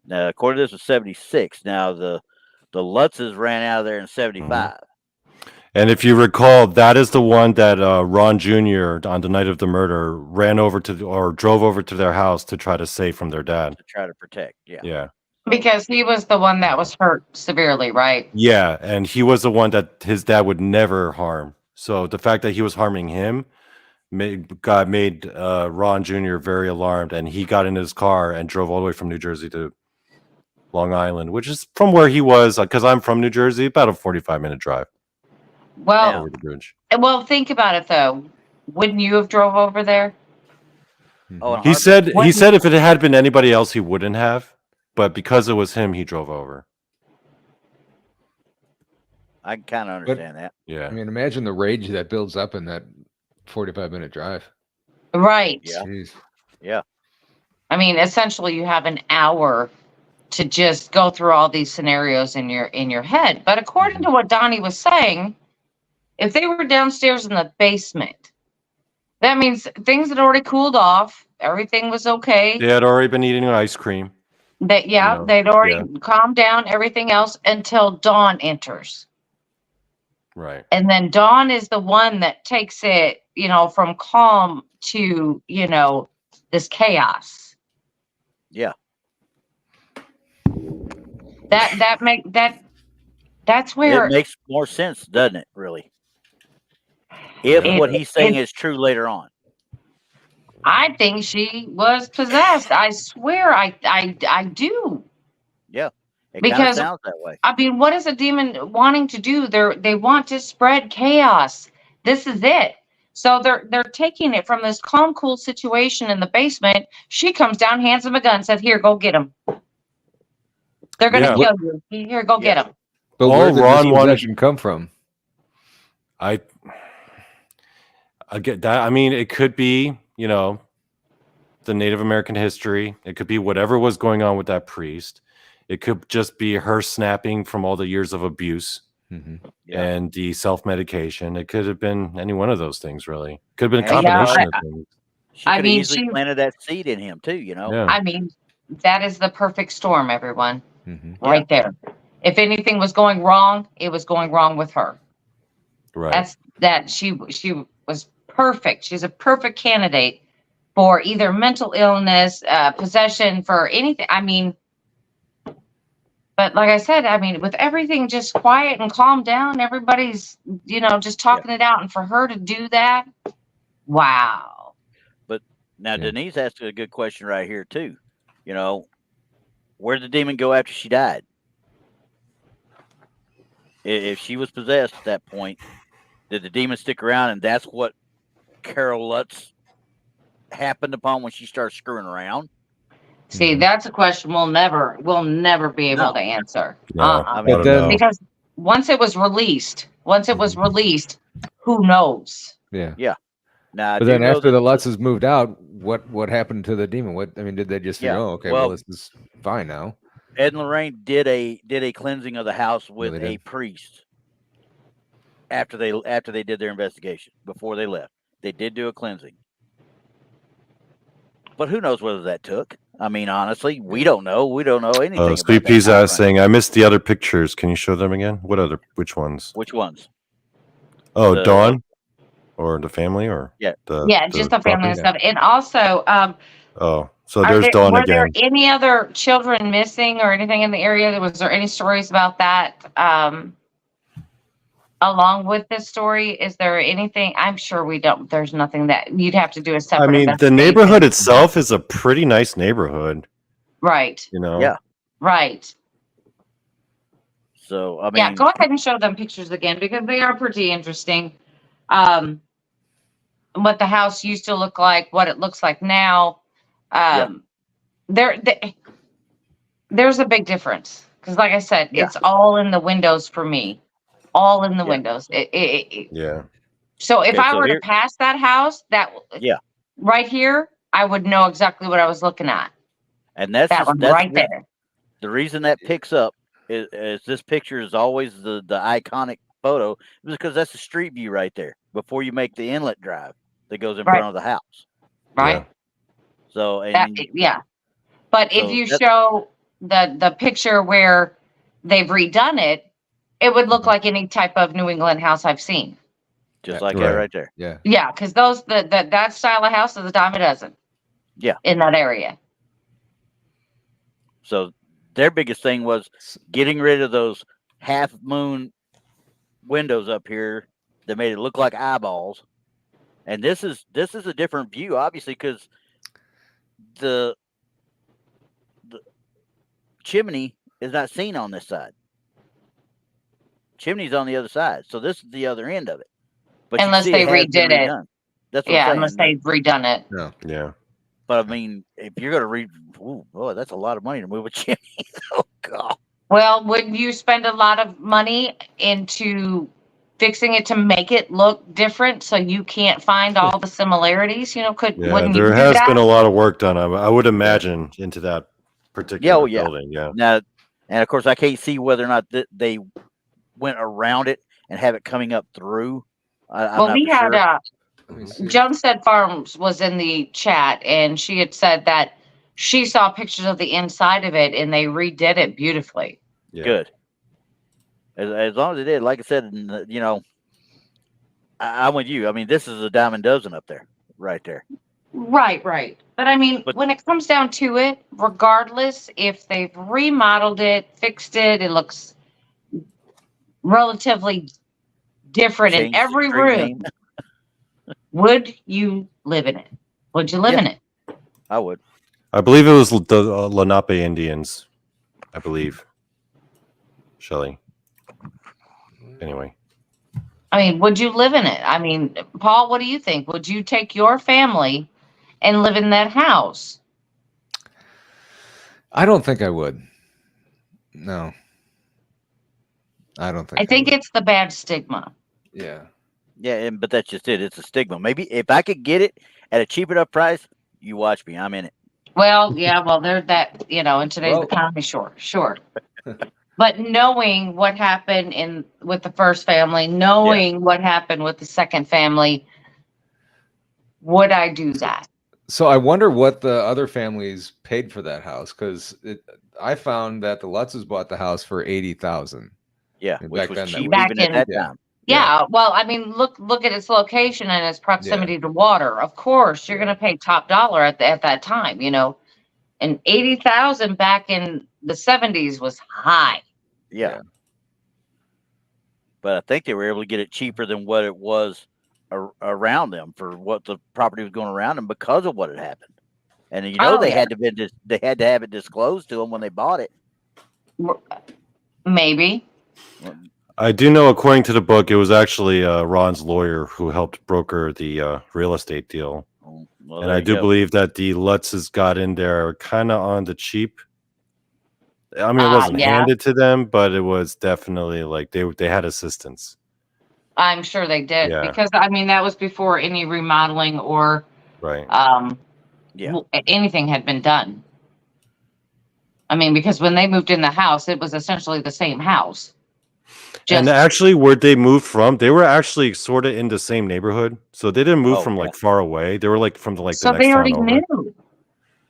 Now, according to this was 76. Now the Lutzes ran out of there in 75. And if you recall, that is the one that Ron Jr. on the night of the murder drove over to their house to try to save from their dad. To try to protect. Yeah. Yeah. Because he was the one that was hurt severely, right? Yeah, and he was the one that his dad would never harm. So the fact that he was harming him made Ron Jr. very alarmed, and he got in his car and drove all the way from New Jersey to Long Island, which is from where he was, because I'm from New Jersey, about a 45-minute drive Well, over the bridge. well, think about it though. Wouldn't you have drove over there? Oh, He said if it had been anybody else, he wouldn't have, but because it was him, he drove over. I can kind of understand that. Yeah. I mean, imagine the rage that builds up in that 45-minute drive. Right. Yeah. Jeez. Yeah. I mean, essentially, you have an hour to just go through all these scenarios in your head. But according to what Donnie was saying, if they were downstairs in the basement, that means things had already cooled off. Everything was okay. They had already been eating ice cream. They'd already calmed down everything else until Dawn enters. Right. And then Dawn is the one that takes it, from calm to, this chaos. Yeah. That's where it makes more sense, doesn't it? Really, if what he's saying is true later on. I think she was possessed. I swear, I do. Yeah, it because sounds that way. I mean, what is a demon wanting to do? They want to spread chaos. This is it. So they're taking it from this calm, cool situation in the basement. She comes down, hands him a gun, says, "Here, go get him. They're gonna kill you. Here, go get him." But where did this possession come from? I get that. I mean, it could be, the Native American history. It could be whatever was going on with that priest. It could just be her snapping from all the years of abuse and the self-medication. It could have been any one of those things, really. Could have been a combination of things. She could have easily planted that seed in him too, Yeah. I mean, that is the perfect storm, everyone. Right there. If anything was going wrong, it was going wrong with her. Right. She was perfect. She's a perfect candidate for either mental illness, possession, for anything. I mean, but like I said, I mean, with everything just quiet and calm down, everybody's, just talking it out. And for her to do that, wow. But now Denise asked a good question right here too. Where did the demon go after she died? If she was possessed at that point, did the demon stick around, and that's what Carol Lutz happened upon when she started screwing around? See, that's a question we'll never be able to answer. Because once it was released, who knows? Yeah. Yeah. Now, but then after the Lutzes moved out, what happened to the demon? Did they just figure, okay, well, this is fine now? Ed and Lorraine did a cleansing of the house with a priest after they did their investigation. Before they left, they did do a cleansing. But who knows whether that took? I mean, honestly, we don't know. We don't know anything. Oh, Sweet Pea's saying, I missed the other pictures. Can you show them again? Which ones? Which ones? Oh, Dawn? Or the family? Or just the family and stuff. And also, so there's Dawn were again. Were there any other children missing or anything in the area? Was there any stories about that? Along with this story, is there anything? I'm sure we don't. There's nothing that you'd have to do a separate. I mean, the neighborhood itself is a pretty nice neighborhood, right? Yeah, right. So I mean, go ahead and show them pictures again because they are pretty interesting. What the house used to look like, what it looks like now. There's a big difference because, like I said, it's all in the windows for me. All in the windows. So if I were to pass that house, right here, I would know exactly what I was looking at. And that's right there. The reason that picks up is this picture is always the iconic photo because that's the street view right there before you make the inlet drive that goes in front of the house. Right. So but if you show the picture where they've redone it, it would look like any type of New England house I've seen. Just like that right there. Yeah. Yeah, because that style of house is a dime a dozen. Yeah. In that area. So their biggest thing was getting rid of those half moon windows up here that made it look like eyeballs And this is a different view, obviously, because the chimney is not seen on this side. Chimney's on the other side, so this is the other end of it. But Unless you see, they it has been redid it. redone. That's what Yeah, I'm unless saying. they've redone it. No. Yeah. But I mean, if you're gonna read, oh boy, that's a lot of money to move a chimney. Oh God. Well, wouldn't you spend a lot of money into fixing it to make it look different so you can't find all the similarities? Yeah, Wouldn't you there do has that? been a lot of work done. I would imagine into that particular Yeah. building. Yeah. Now, and of course, I can't see whether or not they went around it and have it coming up through. I'm Well, not we for had sure. Let me see. Joan said Farms was in the chat, and she had said that she saw pictures of the inside of it, and they redid it beautifully. Yeah. Good. As long as they did, like I said, you know, I'm with you. I mean, this is a dime a dozen up there, right there. Right. But I mean, But- when it comes down to it, regardless if they've remodeled it, fixed it, it looks relatively different in Changed the every street room. name. Would you live in it? Would you live Yeah. in it? I would. I believe it was the Lenape Indians. I believe. Shelley. Anyway. I mean, would you live in it? I mean, Paul, what do you think? Would you take your family and live in that house? I don't think I would. No. I don't think I think would. it's the bad stigma. Yeah. Yeah, but that's just it. It's a stigma. Maybe if I could get it at a cheap enough price, you watch me. I'm in it. Well, yeah, well, there's that, in today's Well- economy, sure. But knowing what happened with the first family, knowing what happened with the second family, would I do that? So I wonder what the other families paid for that house, because I found that the Lutzes bought the house for $80,000. Yeah, And which back was then that cheap was- even at that Yeah. time. Yeah, well, I mean, look at its location and its proximity to water. Of course, you're going to pay top dollar at that time, And 80,000 back in the 70s was high. Yeah. But I think they were able to get it cheaper than what it was around them for what the property was going around them because of what had happened. And they had to have it disclosed to them when they bought it. Maybe. I do know, according to the book, it was actually Ron's lawyer who helped broker the real estate deal. Well, and there I you do go. believe that the Lutzes got in there kind of on the cheap. I mean, it wasn't handed to them, but it was definitely like they had assistance. I'm sure they did because I mean that was before any remodeling or Right. anything had been done. I mean, because when they moved in the house, it was essentially the same house. And actually, where they moved from, they were actually sort of in the same neighborhood, so they didn't move from like far away. They were like from the so the next they already town over. knew.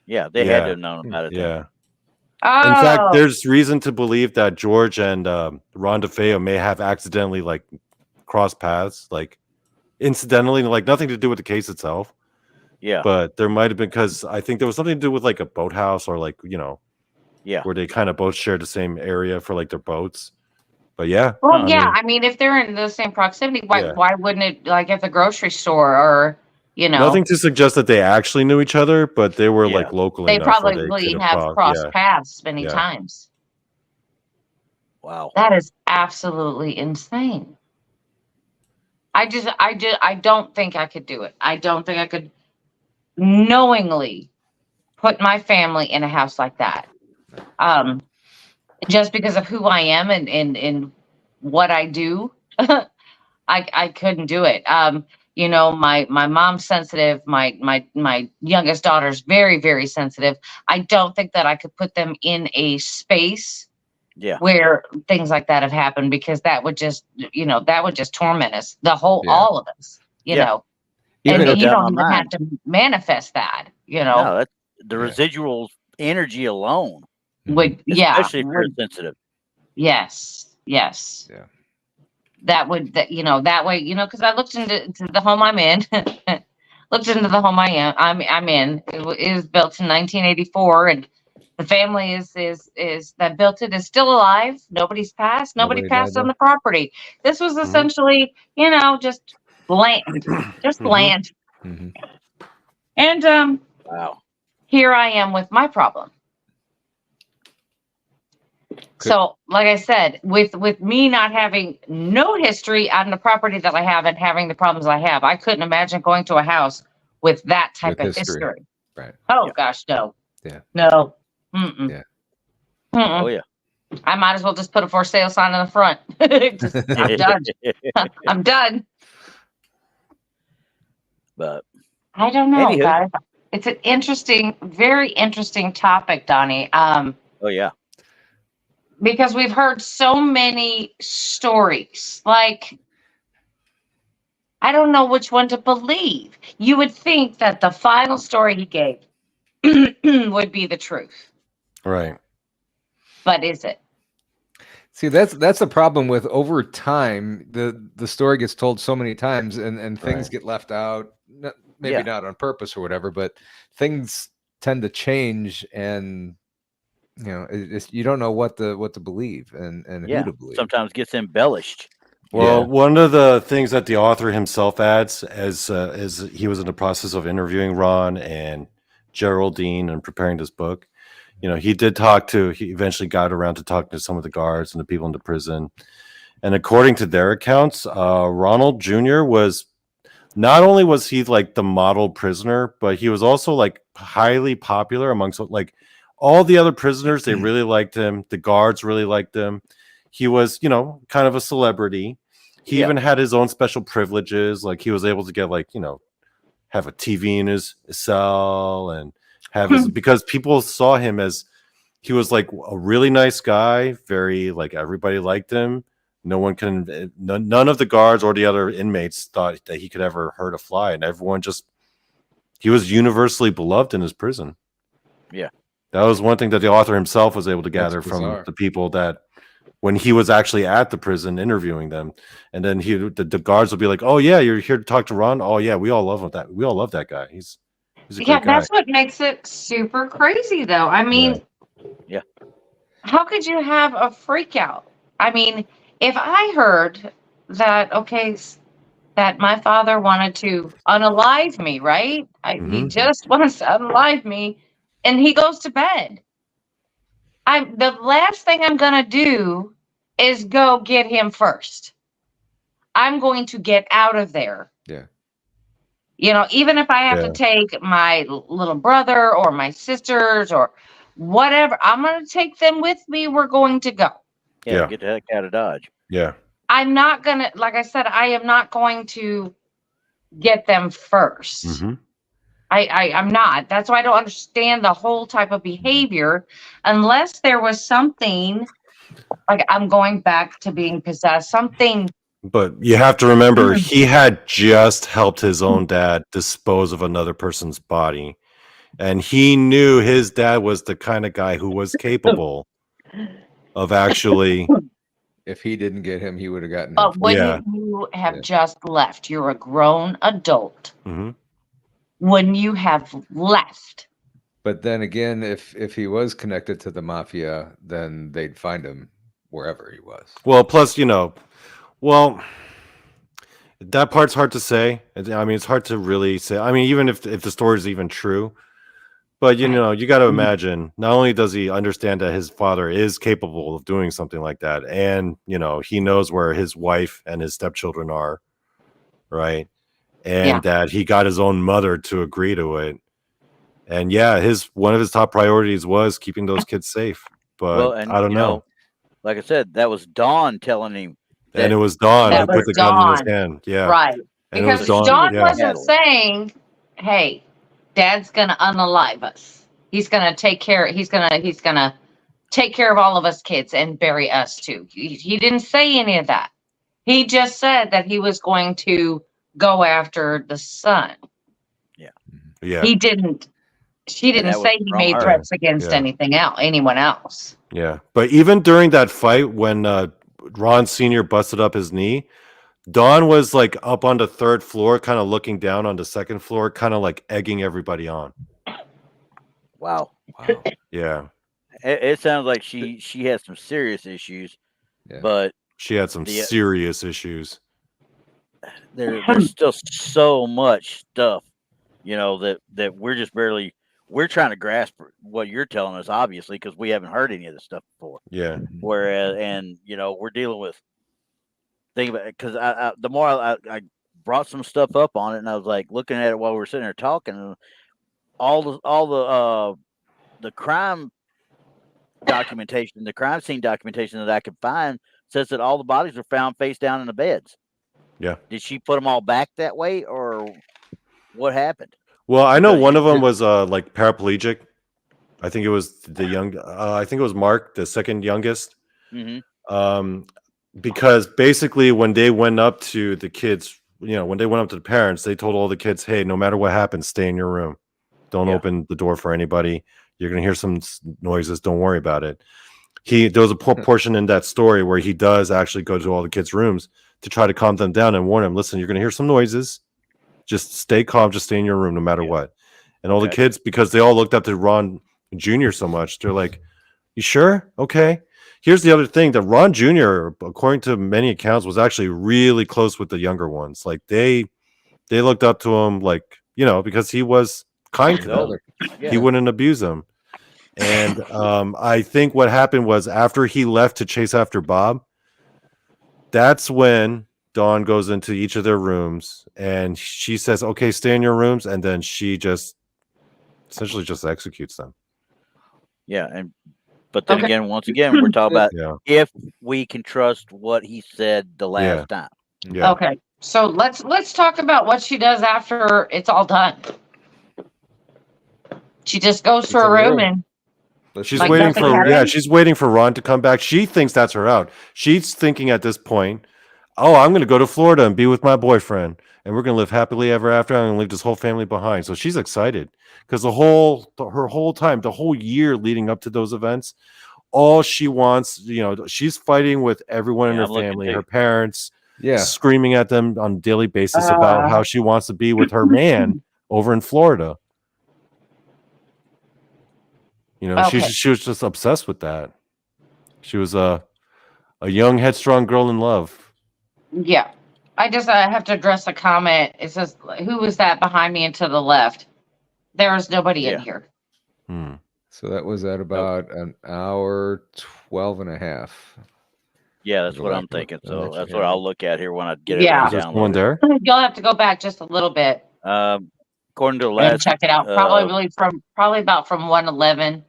Yeah, they had to have known about it. Yeah. Oh. In fact, there's reason to believe that George and Ron DeFeo may have accidentally like crossed paths, like incidentally, like nothing to do with the case itself. Yeah. But there might have been, because I think there was something to do with like a boathouse or like, where they kind of both shared the same area for like their boats. But yeah. Well, I mean, if they're in the same proximity, why wouldn't it, like at the grocery store or, Nothing to suggest that they actually knew each other, but they were like local they enough. probably have crossed paths many times. Wow. That is absolutely insane. I don't think I could do it. I don't think I could knowingly put my family in a house like that. Just because of who I am and what I do, I couldn't do it. My mom's sensitive. My youngest daughter's very, very sensitive. I don't think that I could put them in a space where things like that have happened, because that would just torment us, all of us, know. Even And you don't even have to manifest that, No, that's the residual energy alone. Especially if you're sensitive. Yes. Yeah. That way, because I looked into the home I'm in. Looked into the home I'm in. It was built in 1984, and the family is that built it is still alive. Nobody's passed. Nobody passed on the property. This was essentially, just Land. Just Mhm. land. Mhm. And Wow. here I am with my problem. So, like I said, with me not having no history on the property that I have and having the problems I have, I couldn't imagine going to a house with that type With of history. history. Right. Oh Yeah. gosh, no. Yeah. No. Mm-mm. Yeah. Mm-mm. Oh yeah. I might as well just put a for sale sign in the front. I'm done. I'm done. But I don't know, Anywho. guys. It's an interesting, very interesting topic, Donnie. oh yeah. Because we've heard so many stories. Like, I don't know which one to believe. You would think that the final story he gave would be the truth, Right. but is it? See, that's a problem with over time. The story gets told so many times, and things Right. get left out. Maybe Yeah. not on purpose or whatever, but things tend to change, and you don't know what to believe and who Yeah. to believe. Sometimes gets embellished. Well, Yeah. one of the things that the author himself adds, as he was in the process of interviewing Ron and Geraldine and preparing this book, he eventually got around to talking to some of the guards and the people in the prison. And according to their accounts, Ronald Jr. was not only was he like the model prisoner, but he was also like highly popular amongst like all the other prisoners. They really liked him. The guards really liked him. He was, kind of a celebrity. He Yeah. even had his own special privileges. Like he was able to get have a TV in his cell and have his, because people saw him as he was like a really nice guy. Very like everybody liked him. None of the guards or the other inmates thought that he could ever hurt a fly, and he was universally beloved in his prison. Yeah. That was one thing that the author himself was able to gather from bizarre. the people that when he was actually at the prison interviewing them, and then the guards would be like, "Oh yeah, you're here to talk to Ron. Oh yeah, we all love that. We all love that guy. He's a Yeah, great guy." that's what makes it super crazy, though. I mean, Yeah. how could you have a freak out? I mean, if I heard that, okay, that my father wanted to unalive me, right? He Mhm. just wants to unalive me, and he goes to bed. The last thing I'm gonna do is go get him first. I'm going to get out of there. Yeah. Even if I have Yeah. to take my little brother or my sisters or whatever, I'm going to take them with me. We're going to go. Yeah. Yeah. Get the heck out of Dodge. Yeah. I'm not going to, like I said, I am not going to get them 1st. Mhm. I'm not. That's why I don't understand the whole type of behavior unless there was something like I'm going back to being possessed, something. But you have to remember, he had just helped his own dad dispose of another person's body. And he knew his dad was the kind of guy who was capable of actually. If he didn't get him, he would have gotten him. But when Yeah. you have Yeah. just left, you're a grown adult. Mhm. When you have left, But then again, if he was connected to the mafia, then they'd find him wherever he was. Well, plus, that part's hard to say. I mean, it's hard to really say. I mean, even if the story is even true, but you got to imagine. Not only does he understand that his father is capable of doing something like that, and he knows where his wife and his stepchildren are, right? And that he got his own mother to agree to it. And yeah, one of his top priorities was keeping those kids safe. But I don't know. Like I said, that was Dawn telling him. And it was Dawn That who put was the gun in his Dawn. hand. Yeah. right? And it was Because Dawn. Dawn Yeah. wasn't saying, "Hey, Dad's gonna unalive us. He's gonna take care. He's gonna take care of all of us kids and bury us too." He didn't say any of that. He just said that he was going to go after the son. Yeah. He didn't. She didn't that was say he from made her. threats against Yeah. anyone else. Yeah. But even during that fight when Ron Sr. busted up his knee, Dawn was like up on the 3rd floor, kind of looking down on the 2nd floor, kind of like egging everybody on. Wow. Wow. Yeah. It sounds like she has some serious issues, Yeah. but She had some serious issues. there's still so much stuff, that we're just barely we're trying to grasp what you're telling us, obviously, because we haven't heard any of this stuff before. Yeah. Whereas, and we're dealing with think about it because the more I brought some stuff up on it, and I was like looking at it while we were sitting there talking, and all the crime documentation, the crime scene documentation that I could find says that all the bodies were found face down in the beds. Yeah. Did she put them all back that way, or what happened? Well, I know Because one of them was like paraplegic. I think it was the young. I think it was Mark, the second youngest. Mm-hmm. Because basically, when they went up to the kids, when they went up to the parents, they told all the kids, "Hey, no matter what happens, stay in your room. Don't open the door for anybody. You're gonna hear some noises. Don't worry about it." There was a portion in that story where he does actually go to all the kids' rooms to try to calm them down and warn them, "Listen, you're gonna hear some noises. Just stay calm. Just stay in your room, no matter what." And all the kids, because they all looked up to Ron Jr. so much, they're like, "You sure? Okay." Here's the other thing: that Ron Jr., according to many accounts, was actually really close with the younger ones. Like they looked up to him, like because he was kind to them. Yeah. He wouldn't abuse them. And I think what happened was after he left to chase after Bob, that's when Dawn goes into each of their rooms and she says, "Okay, stay in your rooms," and then she just essentially just executes them. Yeah, but then again, once again, we're talking about if we can trust what he said the last time. Yeah. Okay. So let's talk about what she does after it's all done. She just goes to her room and she's waiting for she's waiting for Ron to come back. She thinks that's her out. She's thinking at this point, "Oh, I'm going to go to Florida and be with my boyfriend, and we're going to live happily ever after. I'm going to leave this whole family behind." So she's excited because her whole time, the whole year leading up to those events, all she wants, she's fighting with everyone in her family, her parents, screaming at them on a daily basis about how she wants to be with her man over in Florida. She was just obsessed with that. She was a young, headstrong girl in love. Yeah. I have to address a comment. It says, "Who was that behind me and to the left?" There is nobody in here. So that was at about an hour 12 and a half. Yeah, that's what I'm thinking. So that's what I'll look at here when I get it down. One there? You'll have to go back just a little bit. According to the last, check it out. Probably about from 111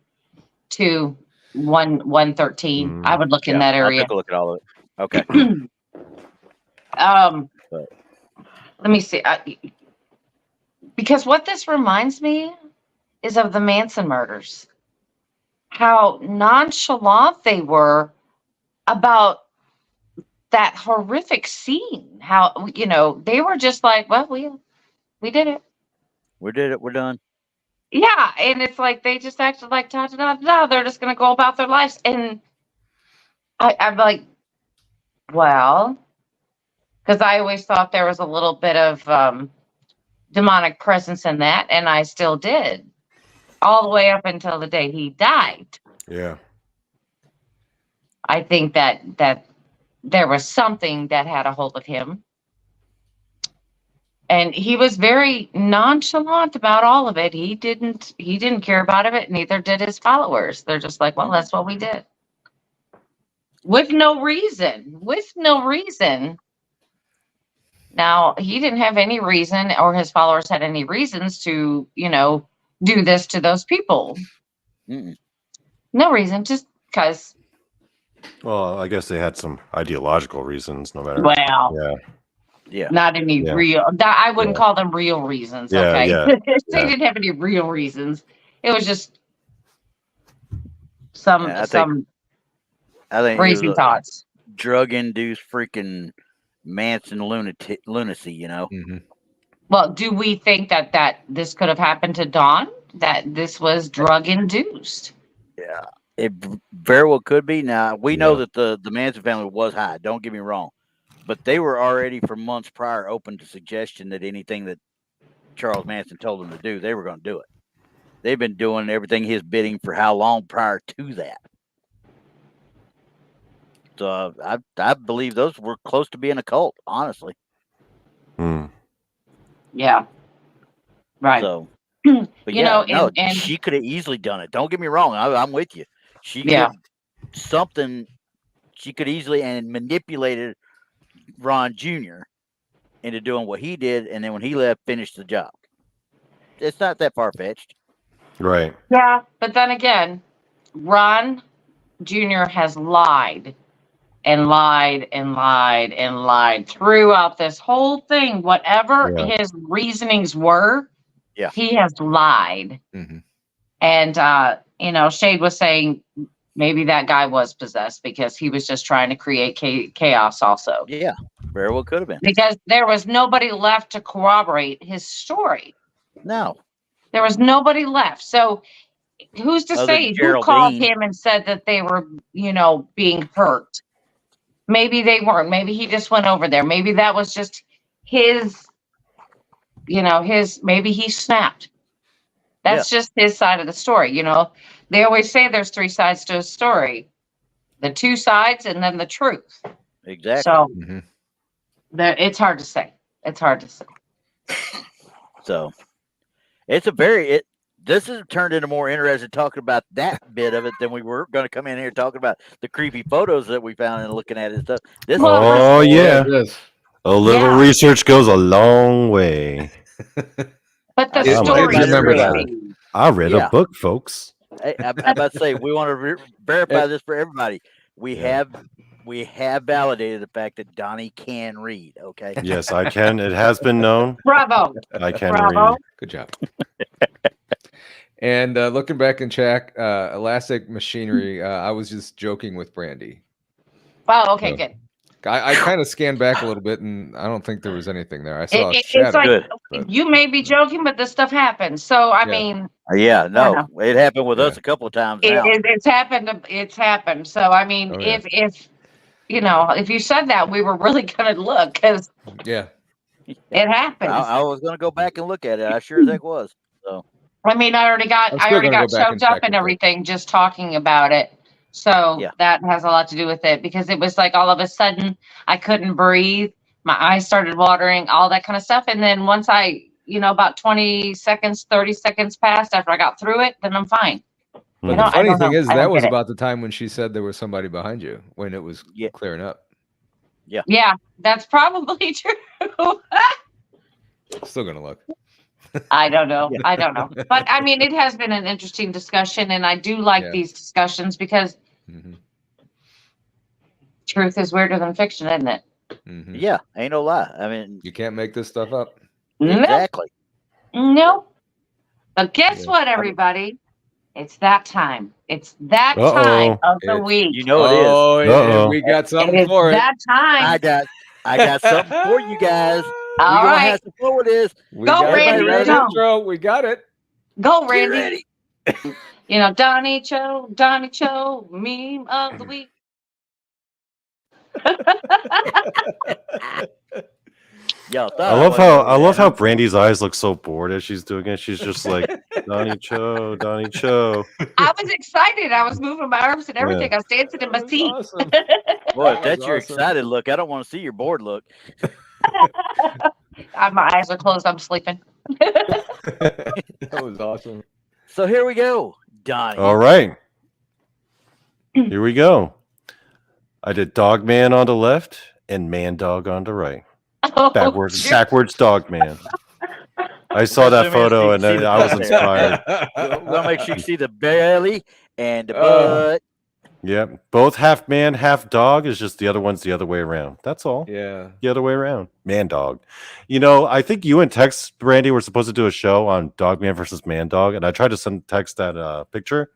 to 113. I would look in that area. I'll take a look at all of it. Okay. Let me see. Because what this reminds me is of the Manson murders. How nonchalant they were about that horrific scene. How, they were just like, "Well, we did it. We did it. We're done." Yeah, and it's like they just acted like they're just gonna go about their lives, and I'm like, well, because I always thought there was a little bit of demonic presence in that, and I still did, all the way up until the day he died. Yeah, I think that there was something that had a hold of him. And he was very nonchalant about all of it. He didn't care about it. Neither did his followers. They're just like, "Well, that's what we did." With no reason. Now, he didn't have any reason, or his followers had any reasons to, do this to those people. No reason, just because. Well, I guess they had some ideological reasons, no matter. Well, yeah, not any real. I wouldn't call them real reasons. Okay, they didn't have any real reasons. It was just some crazy thoughts. Drug-induced freaking Manson lunacy. Well, do we think that this could have happened to Dawn? That this was drug-induced? Yeah, it very well could be. Now we know that the Manson family was high. Don't get me wrong. But they were already for months prior open to suggestion that anything that Charles Manson told them to do, they were going to do it. They've been doing everything his bidding for how long prior to that? So I believe those were close to being a cult, honestly. Hmm. Yeah. Right. So, but You yeah, know, no, and she could have easily done it. Don't get me wrong. I'm with you. She Yeah. could something. She could easily and manipulated Ron Jr. into doing what he did, and then when he left, finished the job. It's not that far fetched. Right. yeah, but then again, Ron Jr. has lied and lied and lied and lied throughout this whole thing. Whatever Yeah. his reasonings were, Yeah. he has lied. Mhm. And you know, Shade was saying maybe that guy was possessed because he was just trying to create chaos also. Yeah, very well could have been. Because there was nobody left to corroborate his story. No, There was nobody left. So who's to Other say than who called Geraldine. him and said that they were, you know, being hurt? Maybe they weren't. Maybe he just went over there. Maybe that was just his, you know, maybe he snapped. That's just his side of the story. You know, they always say there's 3 sides to a story, the 2 sides and then the truth. exactly. So Mhm. it's hard to say. It's hard to say. So it's this has turned into more interesting talking about that bit of it than we were going to come in here talking about the creepy photos that we found and looking at it and stuff. This Oh, is yeah. Yes. A little Yeah. research goes a long way. But the I want story to is remember that. creepy. I read Yeah. a book, folks. I'm about to say we want to verify this for everybody. We have validated the fact that Donnie can read. Okay. Yes, I can. It has been known. Bravo. I can Bravo. read. Good job. And looking back in chat, Elastic Machinery, I was just joking with Brandy. Oh, okay, So, good. I kind of scanned back a little bit, and I don't think there was anything there. I saw a It's shadow. like Good. but- you may be joking, but this stuff happens. So I Yeah. mean, Yeah, no, know. it happened with Yeah. us a couple of times now. it's happened. It's happened. So I mean, Oh, yeah. if you know, if you said that, we were really gonna look because Yeah. it happens. I was going to go back and look at it. I sure as heck was. So I mean, I already got I'm still gonna go back choked and up check and it, but- everything just talking about it. So Yeah. that has a lot to do with it because it was like all of a sudden I couldn't breathe. My eyes started watering, all that kind of stuff. And then once I, you know, about 20 seconds, 30 seconds passed after I got through it, then I'm fine. But Mhm. the No, I funny don't thing know. is, I that don't was get it. about the time when she said there was somebody behind you when it was Yeah. clearing up. Yeah, that's probably true. Still gonna look. I don't know. I don't know. But I mean, it has been an interesting discussion, and I do like Yeah. these discussions because Mhm. truth is weirder than fiction, isn't it? Mhm. yeah, ain't no lie. I mean, You can't make this stuff up. exactly. No. But guess Yeah. what, everybody? It's that time. It's that Uh-oh. time of the It's- week. You know it is. Oh, yeah, Uh-oh. we got It something is for it. that time. I got something for you guys. All We're gonna right. have some fun with this. We Go, got Randy, it. We got go. an intro. We got it. Go, Get Randy. ready. You know, Donny Cho, meme of the week. Y'all thought I love wasn't how gonna Brandy's eyes look so bored as she's doing it. She's just like Donny Cho, Donny Cho. I was excited. I was moving my arms and everything. I was dancing in my That was seat. awesome. do it. Boy, That if that's was your awesome. excited look, I don't want to see your bored look. My eyes are closed. I'm sleeping. That was awesome. So here we go, Donnie. All right. Here we go. I did Dog Man on the left and Man Dog on the right. Oh, Backwards shoot. Dog Man. I saw that Assuming photo and you see the I was butt there. inspired. We're gonna make sure you see the belly and the Oh. butt. Yep. Both half man, half dog is just the other one's the other way around. That's all. Yeah. The other way around. Man dog. You know, I think you and Tex, Brandy, were supposed to do a show on Dog Man versus Man Dog, and I tried to send Tex that picture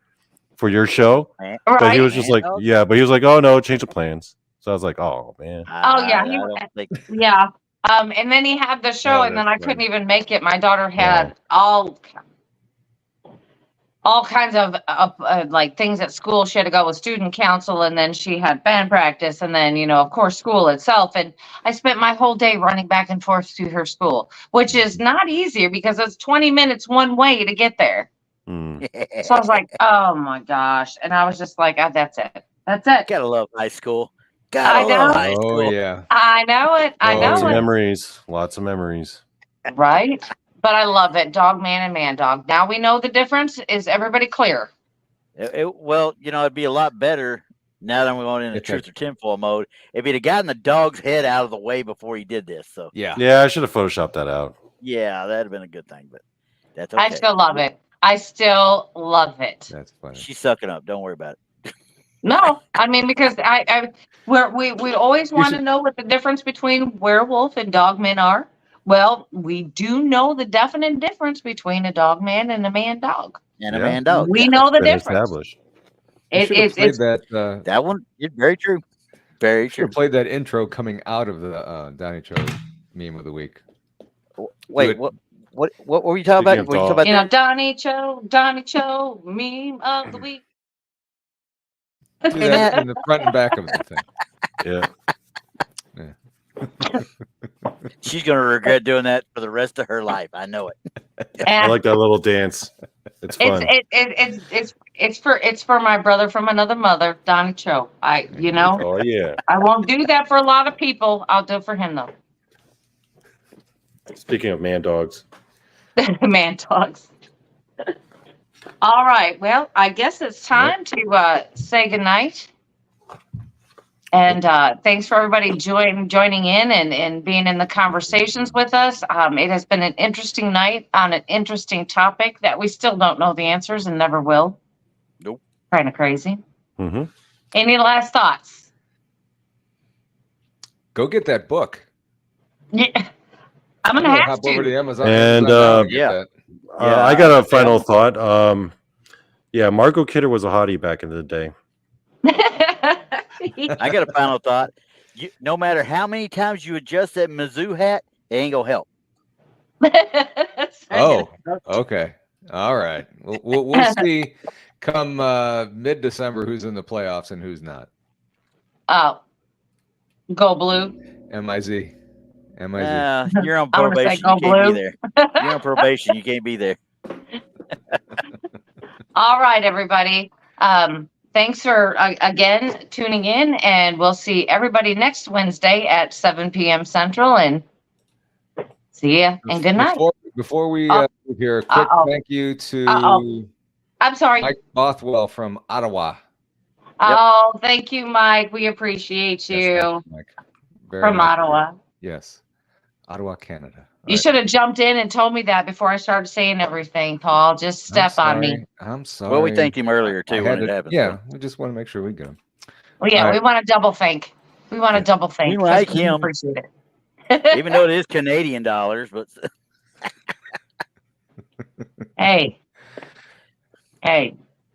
for your show, but Right. he was just Man like, dog? yeah, but he was like, oh no, change the plans. So I was like, oh man. Oh, yeah, he I was- don't think Yeah. And then he had the show, Oh, and then I that's couldn't funny. even make it. My daughter had all kinds of like things at school. She had to go with student council, and then she had band practice, and then, you know, of course, school itself. And I spent my whole day running back and forth to her school, which is not easier because it's 20 minutes one way to get there. Hmm. So I was like, oh my gosh. And I was just like, that's it. That's it. gotta love high school. God, I know. high Oh school. yeah. I know it. I Lots know of it. memories. Lots of memories. Right? But I love it. Dog man and man dog. Now we know the difference. Is everybody clear? Well, it'd be a lot better now that we're going into If truth or tinfoil mode. If he'd have gotten the dog's head out of the way before he did this. So, Yeah. Yeah, I should have photoshopped that out. yeah, that'd have been a good thing, but that's okay. I still love it. I still love it. That's funny. She's sucking up. Don't worry about it. No, I mean, because we always want to should- know what the difference between werewolf and dogmen are. Well, we do know the definite difference between a dog man and a man dog. And a Yeah. man dog. We yeah. know the Been difference. established. You should have It's played that. That one is very true. Very Should true. have played that intro coming out of the Donny Cho meme of the week. Wait, it. what were you talking Speaking about? of Were you talking dogs. about Donny Cho, meme of the week. Do that in the front and back of the thing. Yeah. She's gonna regret doing that for the rest of her life. I know it. I And like that little dance. It's fun. it's for my brother from another mother, Donny Cho. Oh yeah. I won't do that for a lot of people. I'll do it for him though. Speaking of man dogs. Man dogs. All right. Well, I guess it's time to say goodnight. And thanks for everybody joining in and being in the conversations with us. It has been an interesting night on an interesting topic that we still don't know the answers and never will. Nope. Kind of crazy. Mm-hmm. Any last thoughts? Go get that book. Yeah. I'm I'm gonna gonna have hop over to to. Amazon. And, now to get yeah. that. Yeah, I got a final thought. Yeah, Margot Kidder was a hottie back in the day. I got a final thought. No matter how many times you adjust that Mizzou hat, it ain't gonna help. Oh, okay. All right. We'll see come mid-December who's in the playoffs and who's not. Oh, go blue. MIZ. You're on I'm gonna say probation. go You can't blue. be there. You're on probation. You can't be there. All right, everybody. Thanks for again tuning in, and we'll see everybody next Wednesday at 7 p.m. Central. And see ya and good night. Before we Oh. hear a quick thank you to I'm sorry. Mike Bothwell from Ottawa. Oh, thank you, Mike. We appreciate Yes, you thank you, Mike. Very from much. Ottawa. Yes. Ottawa, Canada. You should have jumped in and told me that before I started saying everything, Paul. Just step on me. I'm sorry. Well, we thanked him earlier too when it happened. Yeah, we just want to make sure we get him. Well, yeah, All we right. want to double think. We want to double think. We like 'cause we him. Appreciate it. So, even though it is Canadian dollars, but Hey,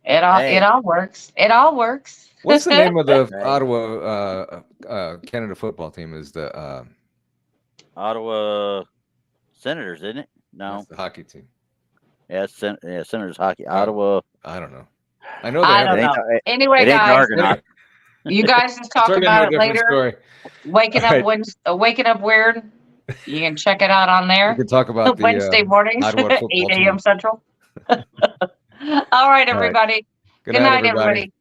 it all works. It all works. What's the name of the Right. Ottawa Canada football team? Is the Ottawa Senators, isn't it? No, that's the hockey team? yeah, Senators hockey. Ottawa. I don't know. I know they I have don't It know. ain't, Anyway, it ain't guys, Argonaut. you guys just talk Turn into a about it different later. story. Waking All right. up waking up weird. You can check it out on We there. can talk about the Wednesday mornings, Ottawa 8 football a.m. team. Central. All right, everybody. Good Good night, everybody. everybody.